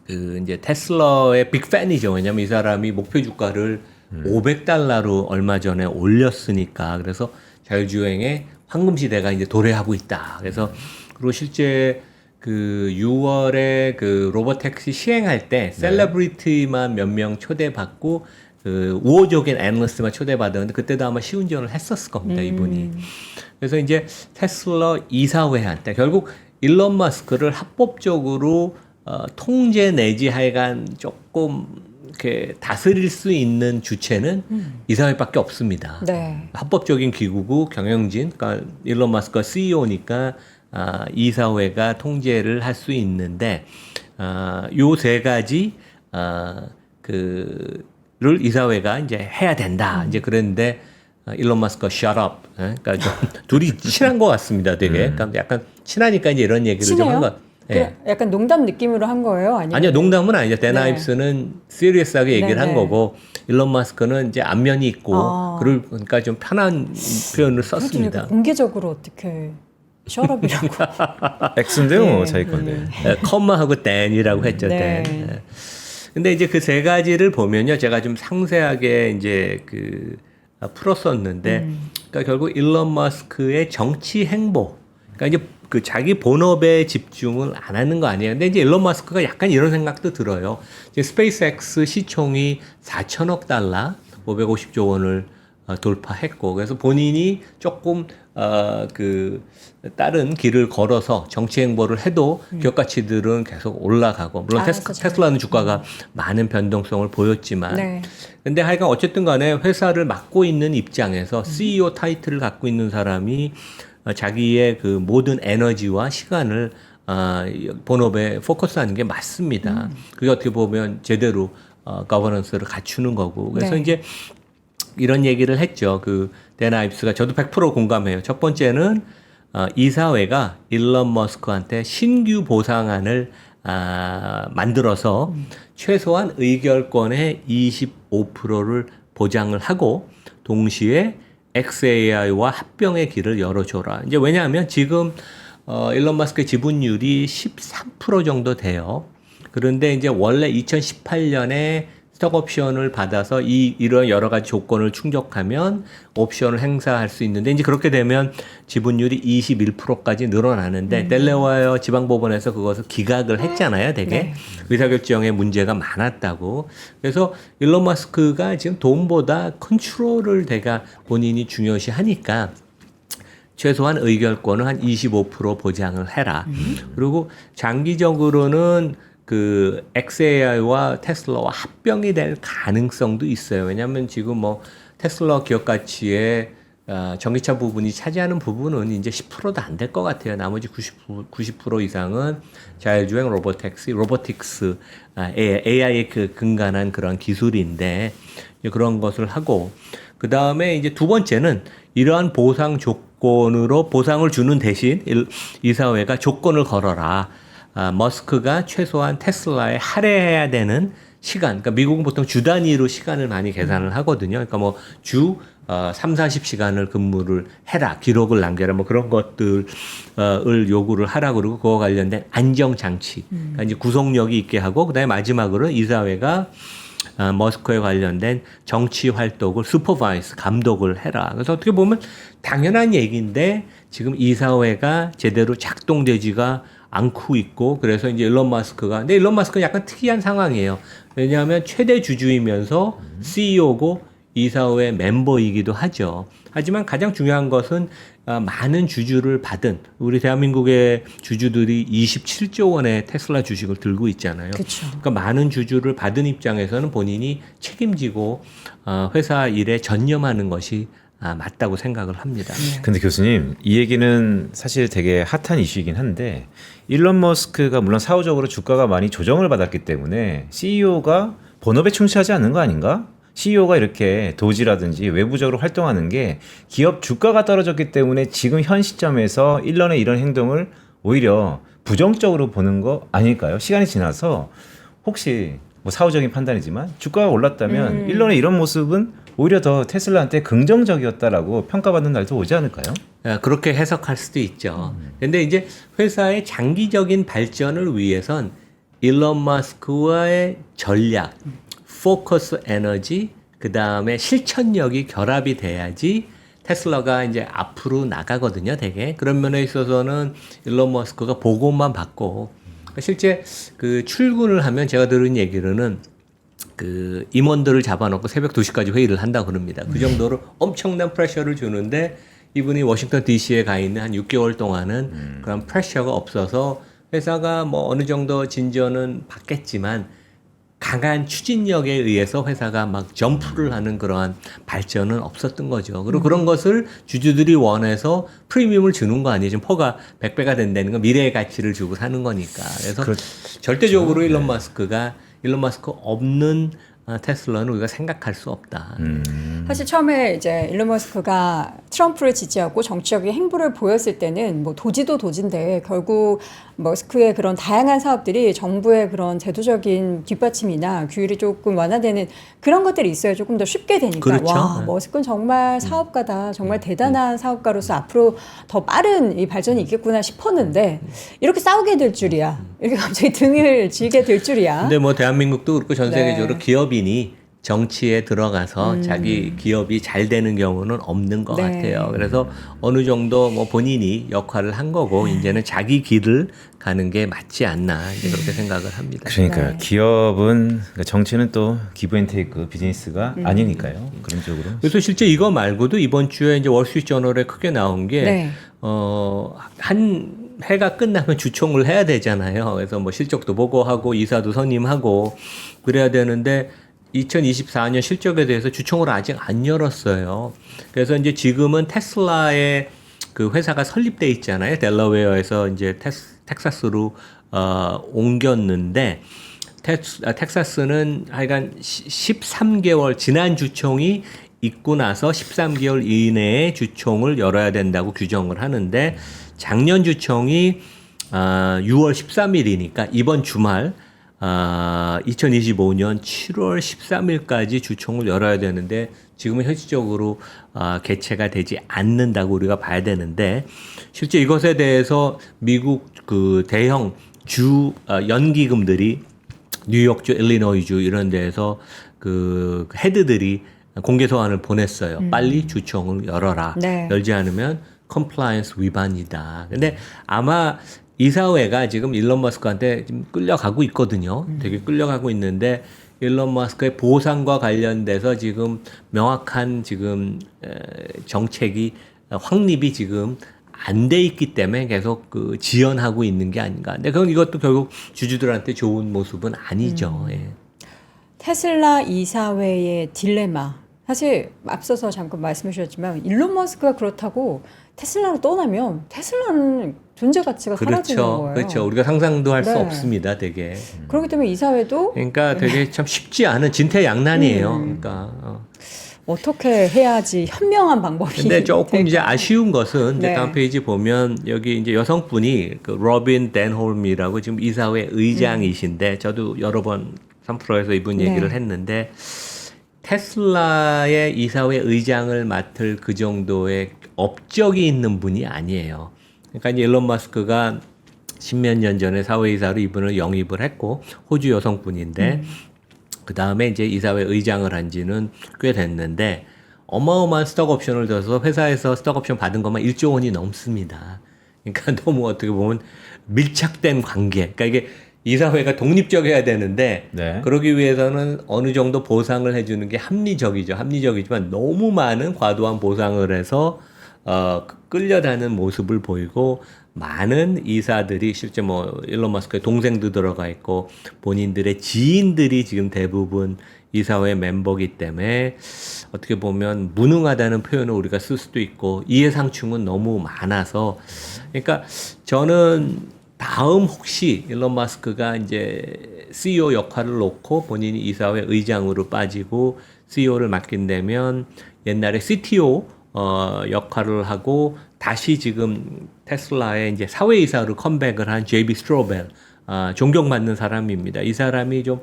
그 이제 테슬라의 빅팬이죠. 왜냐면 이 사람이 목표 주가를 $500로 얼마 전에 올렸으니까. 그래서 자율주행의 황금 시대가 이제 도래하고 있다. 그래서 그리고 실제 그 6월에 그 로보택시 시행할 때 셀러브리티만 몇 명 초대받고 그 우호적인 애널리스트만 초대받았는데 그때도 아마 시운전을 했었을 겁니다. 이분이. 그래서 이제 테슬라 이사회한테 결국 일론 머스크를 합법적으로 통제 내지 하여간 조금 이렇게 다스릴 수 있는 주체는 이사회밖에 없습니다. 네. 합법적인 기구고 경영진, 그러니까 일론 머스크가 CEO니까 이사회가 통제를 할 수 있는데 요 세 가지 그를 이사회가 이제 해야 된다. 이제 그랬는데 일론 머스크가 shut up. 그러니까 좀 둘이 친한 것 같습니다. 되게. 그러니까 약간 친하니까 이제 이런 얘기를 좀 한 것. 예. 약간 농담 느낌으로 한 거예요? 아니요, 농담은 아니죠. 댄 아이브스는 시리어스하게 얘기를 한 네네. 거고 일론 머스크는 이제 안면이 있고 그러니까 좀 편한 표현을 썼습니다. 공개적으로 어떻게 셔럽이라고? X인데요, 네. 자기 건데. 컴마하고 댄이라고 했죠. 네. 댄. 예. 근데 이제 그 세 가지를 보면요, 제가 좀 상세하게 이제 그 풀었었는데, 그러니까 결국 일론 머스크의 정치 행보, 그러니까 이제 그 자기 본업에 집중을 안 하는 거 아니에요. 근데 이제 일론 머스크가 약간 이런 생각도 들어요. 이제 스페이스X 시총이 4천억 달러, 550조 원을 돌파했고, 그래서 본인이 조금 그 다른 길을 걸어서 정치 행보를 해도 기업 가치들은 계속 올라가고, 물론 테슬라는 주가가 많은 변동성을 보였지만, 네. 근데 하여간 어쨌든 간에 회사를 맡고 있는 입장에서 CEO 타이틀을 갖고 있는 사람이 자기의 그 모든 에너지와 시간을 본업에 포커스하는 게 맞습니다. 그게 어떻게 보면 제대로 거버넌스를 갖추는 거고. 그래서 네. 이제 이런 얘기를 했죠. 그 댄 아이브스가 저도 100% 공감해요. 첫 번째는 이사회가 일론 머스크한테 신규 보상안을 만들어서 최소한 의결권의 25%를 보장을 하고 동시에 XAI와 합병의 길을 열어줘라. 이제 왜냐하면 지금 일론 머스크의 지분율이 13% 정도 돼요. 그런데 이제 원래 2018년에 스톡 옵션을 받아서 이런 여러 가지 조건을 충족하면 옵션을 행사할 수 있는데 이제 그렇게 되면 지분율이 21%까지 늘어나는데 델레웨어 지방법원에서 그것을 기각을 했잖아요. 되게 네. 의사결정에 문제가 많았다고. 그래서 일론 머스크가 지금 돈보다 컨트롤을 내가 본인이 중요시하니까 최소한 의결권을 한 25% 보장을 해라. 그리고 장기적으로는 그 XAI와 테슬라와 합병이 될 가능성도 있어요. 왜냐하면 지금 뭐 테슬라 기업 가치의 전기차 부분이 차지하는 부분은 이제 10%도 안 될 것 같아요. 나머지 90% 이상은 자율주행 로보틱스, AI의 그 근간한 그런 기술인데 그런 것을 하고 그 다음에 이제 두 번째는 이러한 보상 조건으로 보상을 주는 대신 이사회가 조건을 걸어라. 머스크가 최소한 테슬라에 할애해야 되는 시간, 그러니까 미국은 보통 주 단위로 시간을 많이 계산을 하거든요. 그러니까 뭐 주 3, 40시간을 근무를 해라, 기록을 남겨라, 뭐 그런 것들을 요구를 하라. 그러고 그거 관련된 안정장치, 그러니까 이제 구속력이 있게 하고, 그 다음에 마지막으로 이사회가 머스크에 관련된 정치 활동을 슈퍼바이스, 감독을 해라. 그래서 어떻게 보면 당연한 얘기인데 지금 이사회가 제대로 작동되지가 않고 있고, 그래서 이제 근데 일론 마스크는 약간 특이한 상황이에요. 왜냐하면 최대 주주이면서 CEO고 이사회 멤버이기도 하죠. 하지만 가장 중요한 것은 많은 주주를 받은 우리 대한민국의 주주들이 27조 원의 테슬라 주식을 들고 있잖아요. 그쵸. 그러니까 많은 주주를 받은 입장에서는 본인이 책임지고 회사 일에 전념하는 것이 맞다고 생각을 합니다. 근데 교수님, 이 얘기는 사실 되게 핫한 이슈이긴 한데 일론 머스크가 물론 사후적으로 주가가 많이 조정을 받았기 때문에 CEO가 본업에 충실하지 않는 거 아닌가? CEO가 이렇게 도지라든지 외부적으로 활동하는 게 기업 주가가 떨어졌기 때문에 지금 현 시점에서 일론의 이런 행동을 오히려 부정적으로 보는 거 아닐까요? 시간이 지나서 혹시 뭐 사후적인 판단이지만 주가가 올랐다면 일론의 이런 모습은 오히려 더 테슬라한테 긍정적이었다라고 평가받는 날도 오지 않을까요? 그렇게 해석할 수도 있죠. 근데 이제 회사의 장기적인 발전을 위해선 일론 머스크와의 전략, 포커스 에너지, 그 다음에 실천력이 결합이 돼야지 테슬라가 이제 앞으로 나가거든요, 되게. 그런 면에 있어서는 일론 머스크가 보고만 받고, 실제 그 출근을 하면 제가 들은 얘기로는 그 임원들을 잡아놓고 새벽 2시까지 회의를 한다고 그럽니다. 그 정도로 엄청난 프레셔를 주는데 이분이 워싱턴 DC에 가 있는 한 6개월 동안은 그런 프레셔가 없어서 회사가 뭐 어느 정도 진전은 받겠지만 강한 추진력에 의해서 회사가 막 점프를 하는 그러한 발전은 없었던 거죠. 그리고 그런 것을 주주들이 원해서 프리미엄을 주는 거 아니에요. 지금 퍼가 100배가 된다는 건 미래의 가치를 주고 사는 거니까. 그래서 절대적으로 일론 머스크 없는 테슬라는 우리가 생각할 수 없다. 사실 처음에 이제 일론 머스크가 트럼프를 지지하고 정치적인 행보를 보였을 때는 뭐 도지도 도지인데 결국 머스크의 그런 다양한 사업들이 정부의 그런 제도적인 뒷받침이나 규율이 조금 완화되는 그런 것들이 있어야 조금 더 쉽게 되니까 그렇죠. 와, 머스크는 정말 사업가다. 정말 대단한 사업가로서 앞으로 더 빠른 이 발전이 있겠구나 싶었는데 이렇게 싸우게 될 줄이야. 이렇게 갑자기 등을 지게 될 줄이야. 근데 뭐 대한민국도 그렇고 전 세계적으로 네. 기업인이 정치에 들어가서 자기 기업이 잘 되는 경우는 없는 것 네. 같아요. 그래서 어느 정도 뭐 본인이 역할을 한 거고 이제는 자기 길을 가는 게 맞지 않나 이제 그렇게 생각을 합니다. 그러니까요. 네. 기업은 그러니까 정치는 또 기브앤테이크 비즈니스가 아니니까요. 그런 쪽으로. 그래서 실제 이거 말고도 이번 주에 이제 월스트리트저널에 크게 나온 게 네. 한 해가 끝나면 주총을 해야 되잖아요. 그래서 뭐 실적도 보고하고 이사도 선임하고 그래야 되는데 2024년 실적에 대해서 주총을 아직 안 열었어요. 그래서 이제 지금은 테슬라의 그 회사가 설립돼 있잖아요. 델러웨어에서 이제 텍사스로 옮겼는데 텍사스는 하여간 13개월 지난 주총이 있고 나서 13개월 이내에 주총을 열어야 된다고 규정을 하는데 작년 주총이 6월 13일이니까 이번 주말 2025년 7월 13일까지 주총을 열어야 되는데 지금은 현실적으로 개최가 되지 않는다고 우리가 봐야 되는데 실제 이것에 대해서 미국 그 대형 연기금들이 뉴욕주, 일리노이주 이런 데에서 그 헤드들이 공개 소환을 보냈어요. 빨리 주총을 열어라. 네. 열지 않으면 컴플라이언스 위반이다. 근데 아마 이사회가 지금 일론 머스크한테 지금 끌려가고 있거든요. 되게 끌려가고 있는데 일론 머스크의 보상과 관련돼서 지금 명확한 지금 정책이 확립이 지금 안 돼 있기 때문에 계속 그 지연하고 있는 게 아닌가. 근데 그건 이것도 결국 주주들한테 좋은 모습은 아니죠. 예. 테슬라 이사회의 딜레마. 사실 앞서서 잠깐 말씀해 주셨지만 일론 머스크가 그렇다고 테슬라로 떠나면 테슬라는 존재 가치가 사라지는 거예요. 그렇죠. 우리가 상상도 할 수 네. 없습니다. 되게. 그렇기 때문에 이사회도 그러니까 되게 참 쉽지 않은 진퇴양난이에요. 그러니까. 어떻게 해야지 현명한 방법이. 근데 조금 이제 아쉬운 것은 이제 네. 다음 페이지 보면 여기 이제 여성분이 그 로빈 댄홀미라고 지금 이사회 의장이신데 저도 여러 번 3프로에서 이분 네. 얘기를 했는데 테슬라의 이사회 의장을 맡을 그 정도의 업적이 있는 분이 아니에요. 그러니까 이제 일론 머스크가 십몇 년 전에 사회이사로 이분을 영입을 했고 호주 여성분인데 그 다음에 이제 이사회 의장을 한 지는 꽤 됐는데 어마어마한 스톡 옵션을 줘서 회사에서 스톡 옵션 받은 것만 1조 원이 넘습니다. 그러니까 너무 어떻게 보면 밀착된 관계. 그러니까 이게 이사회가 독립적이어야 되는데 네. 그러기 위해서는 어느 정도 보상을 해주는 게 합리적이죠. 합리적이지만 너무 많은 과도한 보상을 해서 끌려다는 모습을 보이고 많은 이사들이 실제 뭐 일론 머스크의 동생도 들어가 있고 본인들의 지인들이 지금 대부분 이사회 멤버이기 때문에 어떻게 보면 무능하다는 표현을 우리가 쓸 수도 있고 이해상충은 너무 많아서 그러니까 저는 다음 혹시 일론 머스크가 이제 CEO 역할을 놓고 본인이 이사회 의장으로 빠지고 CEO를 맡긴다면 옛날에 CTO 역할을 하고 다시 지금 테슬라의 이제 사회이사로 컴백을 한 JB 스트로벨 존경받는 사람입니다. 이 사람이 좀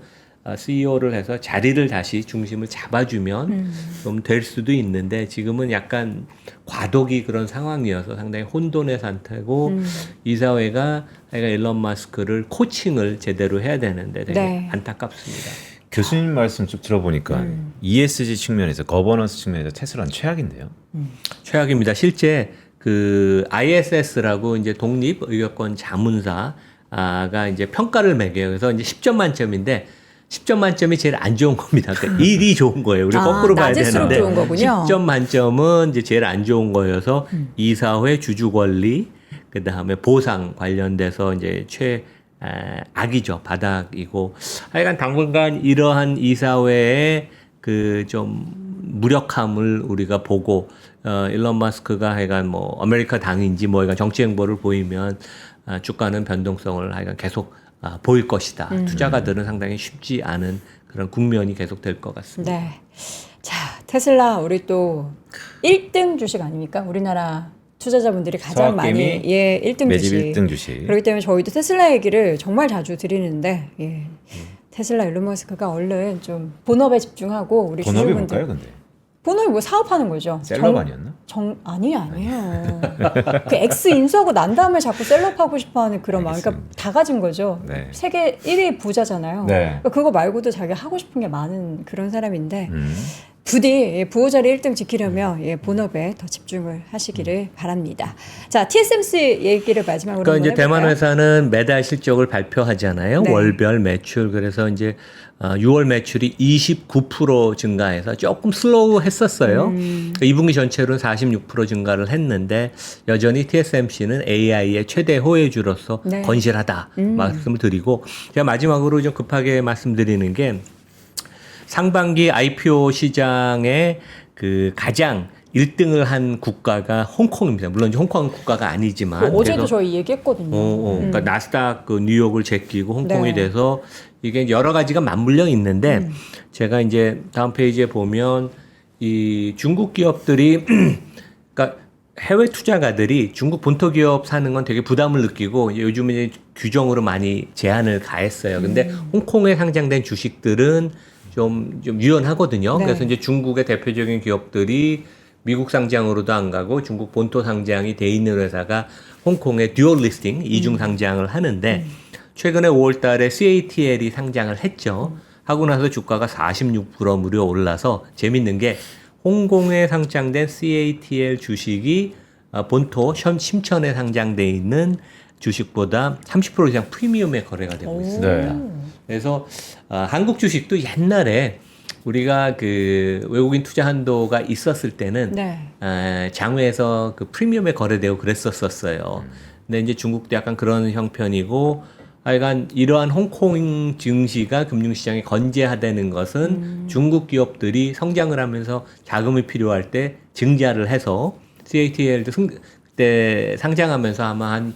CEO를 해서 자리를 다시 중심을 잡아주면 좀 될 수도 있는데 지금은 약간 과도기 그런 상황이어서 상당히 혼돈의 상태고 이사회가 일론 머스크를 코칭을 제대로 해야 되는데 되게 네. 안타깝습니다. 교수님 말씀 쭉 들어보니까 ESG 측면에서 거버넌스 측면에서 테슬라는 최악인데요. 최악입니다. 실제 그 ISS라고 이제 독립 의료권 자문사가 이제 평가를 매겨요. 그래서 이제 10점 만점인데 10점 만점이 제일 안 좋은 겁니다. 그러니까 1이 좋은 거예요. 우리 거꾸로 봐야 낮을수록 되는데 좋은 거군요. 10점 만점은 이제 제일 안 좋은 거여서 이사회 주주 권리 그다음에 보상 관련돼서 이제 악이죠. 바닥이고 하여간 당분간 이러한 이사회의 그 좀 무력함을 우리가 보고 일론 머스크가 하여간 뭐 아메리카 당인지 뭐 하여간 정치 행보를 보이면 주가는 변동성을 하여간 계속 보일 것이다. 투자가들은 상당히 쉽지 않은 그런 국면이 계속 될 것 같습니다. 네. 자, 테슬라 우리 또 1등 주식 아닙니까? 우리나라 투자자분들이 가장 많이 1등 매집 주식. 1등 주식. 그렇기 때문에 저희도 테슬라 얘기를 정말 자주 드리는데 테슬라 일론 머스크가 얼른 좀 본업에 집중하고 우리 본업이 주주분들 뭘까요, 근데? 본업이 뭐 사업하는 거죠. 셀럽 아니었나? 아니에요. 그 X 인수하고 난 다음에 자꾸 셀럽하고 싶어하는 그런 마음. 그러니까 알겠습니다. 다 가진 거죠. 네. 세계 1위 부자잖아요. 네. 그러니까 그거 말고도 자기가 하고 싶은 게 많은 그런 사람인데 부디 부호자리 1등 지키려면 본업에 더 집중을 하시기를 바랍니다. 자, TSMC 얘기를 마지막으로 그러니까 이제 한번 대만 해볼까요? 회사는 매달 실적을 발표하잖아요. 네. 월별 매출. 그래서 이제 6월 매출이 29% 증가해서 조금 슬로우 했었어요. 그러니까 2분기 전체로는 46% 증가를 했는데 여전히 TSMC는 AI의 최대 호혜주로서 네. 건실하다 말씀을 드리고 제가 마지막으로 좀 급하게 말씀드리는 게 상반기 IPO 시장에 그 가장 1등을 한 국가가 홍콩입니다. 물론 이제 홍콩은 국가가 아니지만 어제도 그래서 저희 얘기했거든요. 그러니까 나스닥 그 뉴욕을 제끼고 홍콩이 네. 돼서 이게 여러 가지가 맞물려 있는데 제가 이제 다음 페이지에 보면 이 중국 기업들이 그러니까 해외 투자가들이 중국 본토 기업 사는 건 되게 부담을 느끼고 요즘은 이제 규정으로 많이 제한을 가했어요. 근데 홍콩에 상장된 주식들은 좀 유연하거든요. 네. 그래서 이제 중국의 대표적인 기업들이 미국 상장으로도 안 가고 중국 본토 상장이 돼 있는 회사가 홍콩의 듀얼 리스팅 이중 상장을 하는데 최근에 5월 달에 CATL이 상장을 했죠. 하고 나서 주가가 46% 무려 올라서 재밌는 게 홍콩에 상장된 CATL 주식이 본토 심천에 상장돼 있는 주식보다 30% 이상 프리미엄에 거래가 되고 있습니다. 네. 그래서 한국 주식도 옛날에 우리가 그 외국인 투자 한도가 있었을 때는 네. 장외에서 그 프리미엄에 거래되고 그랬었어요. 근데 이제 중국도 약간 그런 형편이고 하여간 이러한 홍콩 증시가 금융시장에 건재하다는 것은 중국 기업들이 성장을 하면서 자금이 필요할 때 증자를 해서 CATL도 그때 상장하면서 아마 한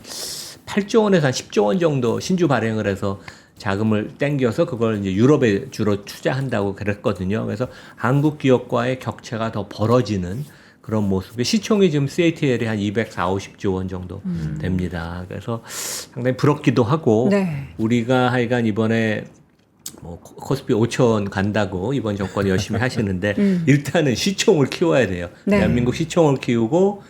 8조 원에서 한 10조 원 정도 신주 발행을 해서 자금을 땡겨서 그걸 이제 유럽에 주로 투자한다고 그랬거든요. 그래서 한국 기업과의 격차가 더 벌어지는 그런 모습에 시총이 지금 CATL이 한 240, 50조 원 정도 됩니다. 그래서 상당히 부럽기도 하고 네. 우리가 하여간 이번에 뭐 코스피 5천 간다고 이번 정권이 열심히 하시는데 일단은 시총을 키워야 돼요. 네. 대한민국 시총을 키우고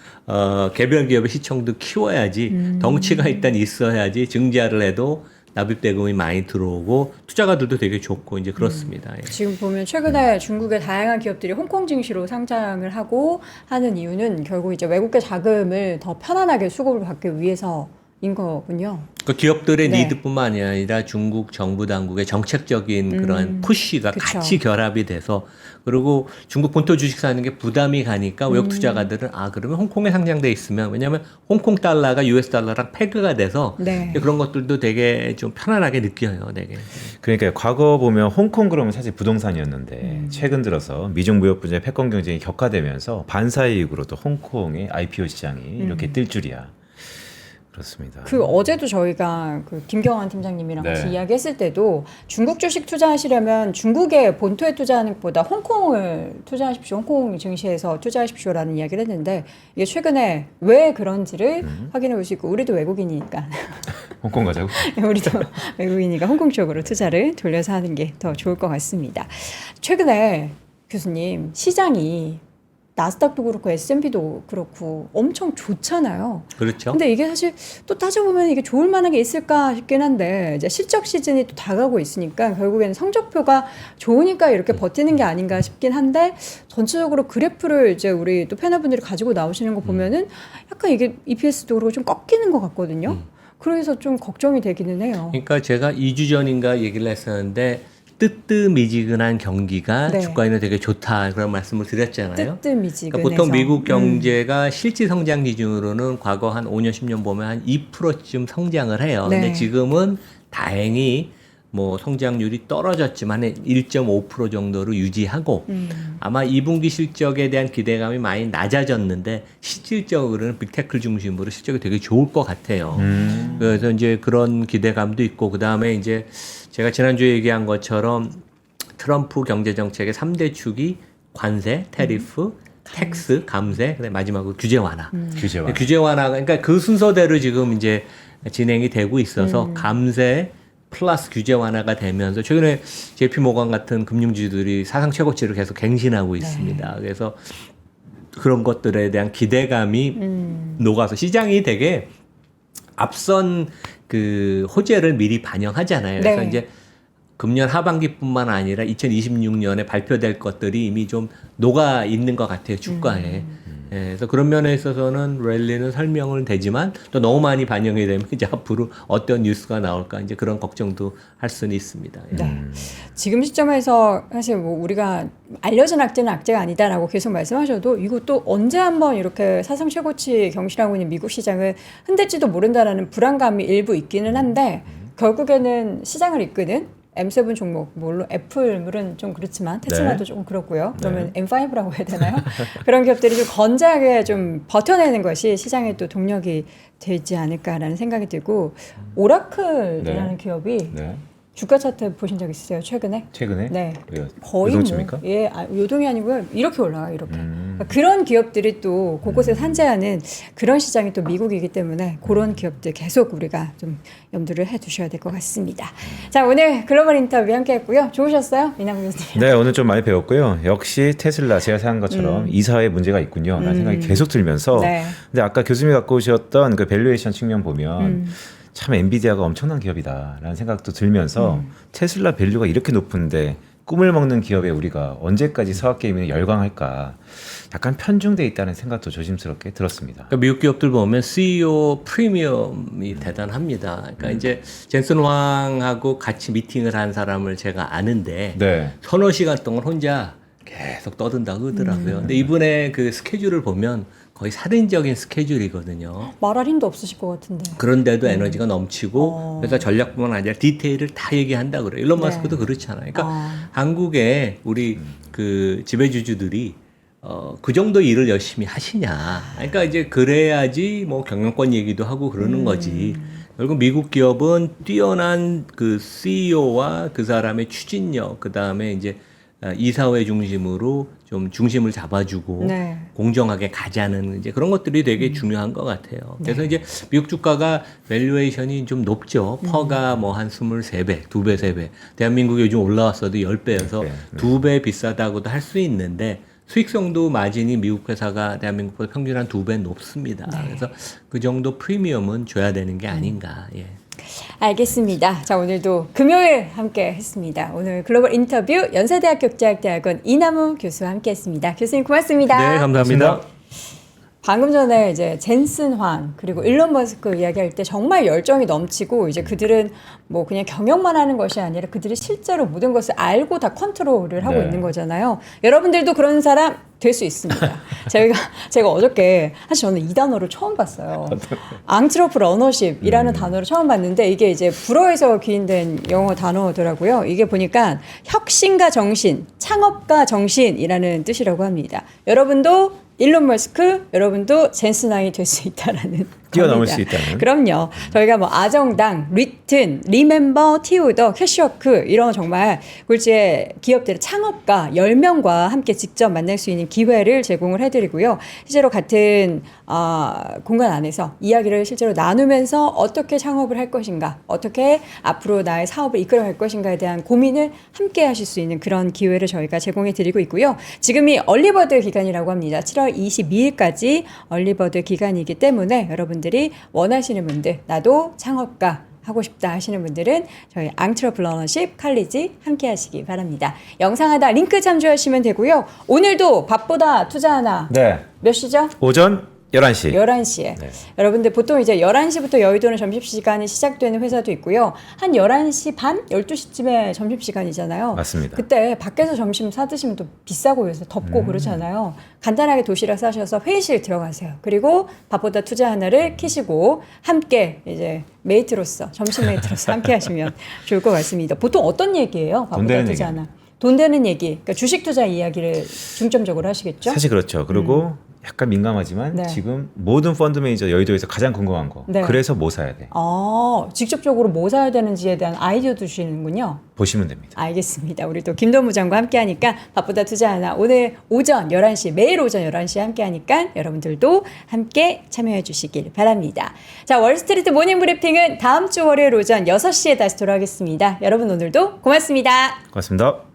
개별 기업의 시총도 키워야지 덩치가 일단 있어야지 증자를 해도 납입 대금이 많이 들어오고 투자가들도 되게 좋고 이제 그렇습니다. 예. 지금 보면 최근에 중국의 다양한 기업들이 홍콩 증시로 상장을 하고 하는 이유는 결국 이제 외국계 자금을 더 편안하게 수급을 받기 위해서인 거군요. 그 기업들의 네. 니드뿐만 아니라 중국 정부 당국의 정책적인 그런 푸시가 그쵸. 같이 결합이 돼서 그리고 중국 본토 주식 사는 게 부담이 가니까 외국 투자가들은 그러면 홍콩에 상장돼 있으면 왜냐하면 홍콩 달러가 US 달러랑 페그가 돼서 네. 그런 것들도 되게 좀 편안하게 느껴요. 되게. 그러니까 과거 보면 홍콩 그러면 사실 부동산이었는데 최근 들어서 미중 무역 분쟁 패권 경쟁이 격화되면서 반사이익으로도 홍콩의 IPO 시장이 이렇게 뜰 줄이야. 그렇습니다. 그 어제도 저희가 그 김경환 팀장님이랑 같이 네. 이야기했을 때도 중국 주식 투자하시려면 중국의 본토에 투자하는 것보다 홍콩을 투자하십시오. 홍콩 증시에서 투자하십시오라는 이야기를 했는데 이게 최근에 왜 그런지를 확인해 볼 수 있고 우리도 외국인이니까 홍콩 가자고. 우리도 외국인이니까 홍콩 쪽으로 투자를 돌려서 하는 게 더 좋을 것 같습니다. 최근에 교수님 시장이 나스닥도 그렇고 S&P도 그렇고 엄청 좋잖아요. 그렇죠. 근데 이게 사실 또 따져보면 이게 좋을 만한 게 있을까 싶긴 한데 이제 실적 시즌이 또 다가오고 있으니까 결국에는 성적표가 좋으니까 이렇게 버티는 게 아닌가 싶긴 한데 전체적으로 그래프를 이제 우리 또 패널분들이 가지고 나오시는 거 보면은 약간 이게 EPS도 그렇고 좀 꺾이는 것 같거든요. 그래서 좀 걱정이 되기는 해요. 그러니까 제가 2주 전인가 얘기를 했었는데 뜨뜻미지근한 경기가 네. 주가에는 되게 좋다 그런 말씀을 드렸잖아요. 뜨뜻미지근해서. 그러니까 보통 미국 경제가 실질 성장 기준으로는 과거 한 5년, 10년 보면 한 2%쯤 성장을 해요. 네. 근데 지금은 다행히 뭐 성장률이 떨어졌지만 1.5% 정도로 유지하고 아마 2분기 실적에 대한 기대감이 많이 낮아졌는데 실질적으로는 빅테크 중심으로 실적이 되게 좋을 것 같아요. 그래서 이제 그런 기대감도 있고 그다음에 이제 제가 지난주에 얘기한 것처럼 트럼프 경제 정책의 3대 축이 관세, 테리프, 텍스, 감세, 그다음에 마지막으로 규제 완화. 규제 완화. 규제 완화가 그러니까 그 순서대로 지금 이제 진행이 되고 있어서 감세 플러스 규제 완화가 되면서 최근에 JP 모건 같은 금융주들이 사상 최고치를 계속 갱신하고 있습니다. 그래서 그런 것들에 대한 기대감이 녹아서 시장이 되게 앞선 그 호재를 미리 반영하잖아요. 그래서 네. 이제 금년 하반기뿐만 아니라 2026년에 발표될 것들이 이미 좀 녹아 있는 것 같아요 주가에. 예, 그래서 그런 면에 있어서는 랠리는 설명은 되지만 또 너무 많이 반영이 되면 이제 앞으로 어떤 뉴스가 나올까 이제 그런 걱정도 할 수는 있습니다. 예. 네. 지금 시점에서 사실 뭐 우리가 알려진 악재는 악재가 아니다라고 계속 말씀하셔도 이거 또 언제 한번 이렇게 사상 최고치 경신하고 있는 미국 시장을 흔들지도 모른다라는 불안감이 일부 있기는 한데 결국에는 시장을 이끄는 M7 종목, 물론 애플물은 좀 그렇지만 테슬라도 네. 조금 그렇고요. 그러면 M5라고 해야 되나요? 그런 기업들이 좀 건재하게 좀 버텨내는 것이 시장의 또 동력이 되지 않을까라는 생각이 들고 오라클이라는 네. 기업이 네. 주가 차트 보신 적 있으세요? 최근에? 최근에? 네. 왜요? 거의 요동칩니까? 뭐, 예, 요동이 아니고요. 이렇게 올라가요, 이렇게. 그러니까 그런 기업들이 또 곳곳에 산재하는 그런 시장이 또 미국이기 때문에 그런 기업들 계속 우리가 좀 염두를 해 두셔야 될 것 같습니다. 자, 오늘 글로벌 인터뷰 함께 했고요. 좋으셨어요? 이남규 교수님. 네, 오늘 좀 많이 배웠고요. 역시 테슬라 제가 생각한 것처럼 이사에 문제가 있군요. 라는 생각이 계속 들면서 네. 근데 아까 교수님이 갖고 오셨던 그 밸류에이션 측면 보면 참 엔비디아가 엄청난 기업이다라는 생각도 들면서 테슬라 밸류가 이렇게 높은데 꿈을 먹는 기업에 우리가 언제까지 서학 게임에 열광할까 약간 편중돼 있다는 생각도 조심스럽게 들었습니다. 그러니까 미국 기업들 보면 CEO 프리미엄이 대단합니다. 그러니까 이제 젠슨 황하고 같이 미팅을 한 사람을 제가 아는데 네. 서너 시간 동안 혼자 계속 떠든다고 그러더라고요. 근데 이분의 그 스케줄을 보면 거의 살인적인 스케줄이거든요. 말할 힘도 없으실 것 같은데. 그런데도 에너지가 넘치고 그래서 전략뿐만 아니라 디테일을 다 얘기한다 그래요. 일론 네. 머스크도 그렇잖아요. 그러니까 한국의 우리 그 지배주주들이 그 정도 일을 열심히 하시냐. 그러니까 이제 그래야지 뭐 경영권 얘기도 하고 그러는 거지. 결국 미국 기업은 뛰어난 그 CEO와 그 사람의 추진력, 그 다음에 이제 이사회 중심으로 좀 중심을 잡아주고 네. 공정하게 가자는 이제 그런 것들이 되게 중요한 것 같아요. 그래서 이제 미국 주가가 밸류에이션이 좀 높죠. 퍼가 뭐 한 23배, 2배, 3배. 대한민국이 요즘 올라왔어도 10배여서 2배 비싸다고도 할 수 있는데 수익성도 마진이 미국 회사가 대한민국보다 평균 한 2배 높습니다. 그래서 그 정도 프리미엄은 줘야 되는 게 아닌가. 예. 알겠습니다. 자, 오늘도 금요일 함께 했습니다. 오늘 글로벌 인터뷰 연세대학교 국제학대학원 이남우 교수와 함께 했습니다. 교수님 고맙습니다. 네, 감사합니다. 방금 전에 이제 젠슨 황 그리고 일론 머스크 이야기할 때 정말 열정이 넘치고 이제 그들은 뭐 그냥 경영만 하는 것이 아니라 그들이 실제로 모든 것을 알고 다 컨트롤을 하고 네. 있는 거잖아요. 여러분들도 그런 사람 될 수 있습니다. 제가 어저께 사실 저는 이 단어를 처음 봤어요. 앙트로프러너십이라는 단어를 처음 봤는데 이게 이제 불어에서 기인된 영어 단어더라고요. 이게 보니까 혁신가 정신, 창업가 정신이라는 뜻이라고 합니다. 여러분도 일론 머스크, 여러분도 젠슨 황이 될 수 있다라는 뛰어넘을 겁니다. 수 있다는. 그럼요. 저희가 뭐 아정당, 리튼, 리멤버, 티우더, 캐시워크 이런 정말 굴지의 기업들의 창업가 10명과 함께 직접 만날 수 있는 기회를 제공을 해드리고요. 실제로 같은 공간 안에서 이야기를 실제로 나누면서 어떻게 창업을 할 것인가, 어떻게 앞으로 나의 사업을 이끌어갈 것인가에 대한 고민을 함께 하실 수 있는 그런 기회를 저희가 제공해 드리고 있고요. 지금이 얼리버드 기간이라고 합니다. 7월 22일까지 얼리버드 기간이기 때문에 여러분들이 원하시는 분들, 나도 창업가 하고 싶다 하시는 분들은 저희 앙트러플러너십 칼리지 함께 하시기 바랍니다. 영상 하단 링크 참조하시면 되고요. 오늘도 밥보다 투자 하나 네. 몇 시죠? 오전 11시. 11시에. 네. 여러분들 보통 이제 11시부터 여의도는 점심시간이 시작되는 회사도 있고요. 한 11시 반? 12시쯤에 점심시간이잖아요. 맞습니다. 그때 밖에서 점심 사드시면 또 비싸고 요새 덥고 그렇잖아요. 간단하게 도시락 싸셔서 회의실 들어가세요. 그리고 밥보다 투자 하나를 키시고 함께 이제 메이트로서, 점심 메이트로서 함께 하시면 좋을 것 같습니다. 보통 어떤 얘기예요? 돈 밥보다 되는 투자 얘기. 하나. 돈 되는 얘기. 그러니까 주식 투자 이야기를 중점적으로 하시겠죠? 사실 그렇죠. 그리고 약간 민감하지만 네. 지금 모든 펀드 매니저 여의도에서 가장 궁금한 거. 네. 그래서 뭐 사야 돼? 직접적으로 뭐 사야 되는지에 대한 아이디어 주시는군요. 보시면 됩니다. 알겠습니다. 우리 또 김도무장과 함께 하니까 밥보다 투자 하나 오늘 오전 11시 매일 오전 11시에 함께 하니까 여러분들도 함께 참여해 주시길 바랍니다. 자, 월스트리트 모닝 브리핑은 다음 주 월요일 오전 6시에 다시 돌아오겠습니다. 여러분 오늘도 고맙습니다. 고맙습니다.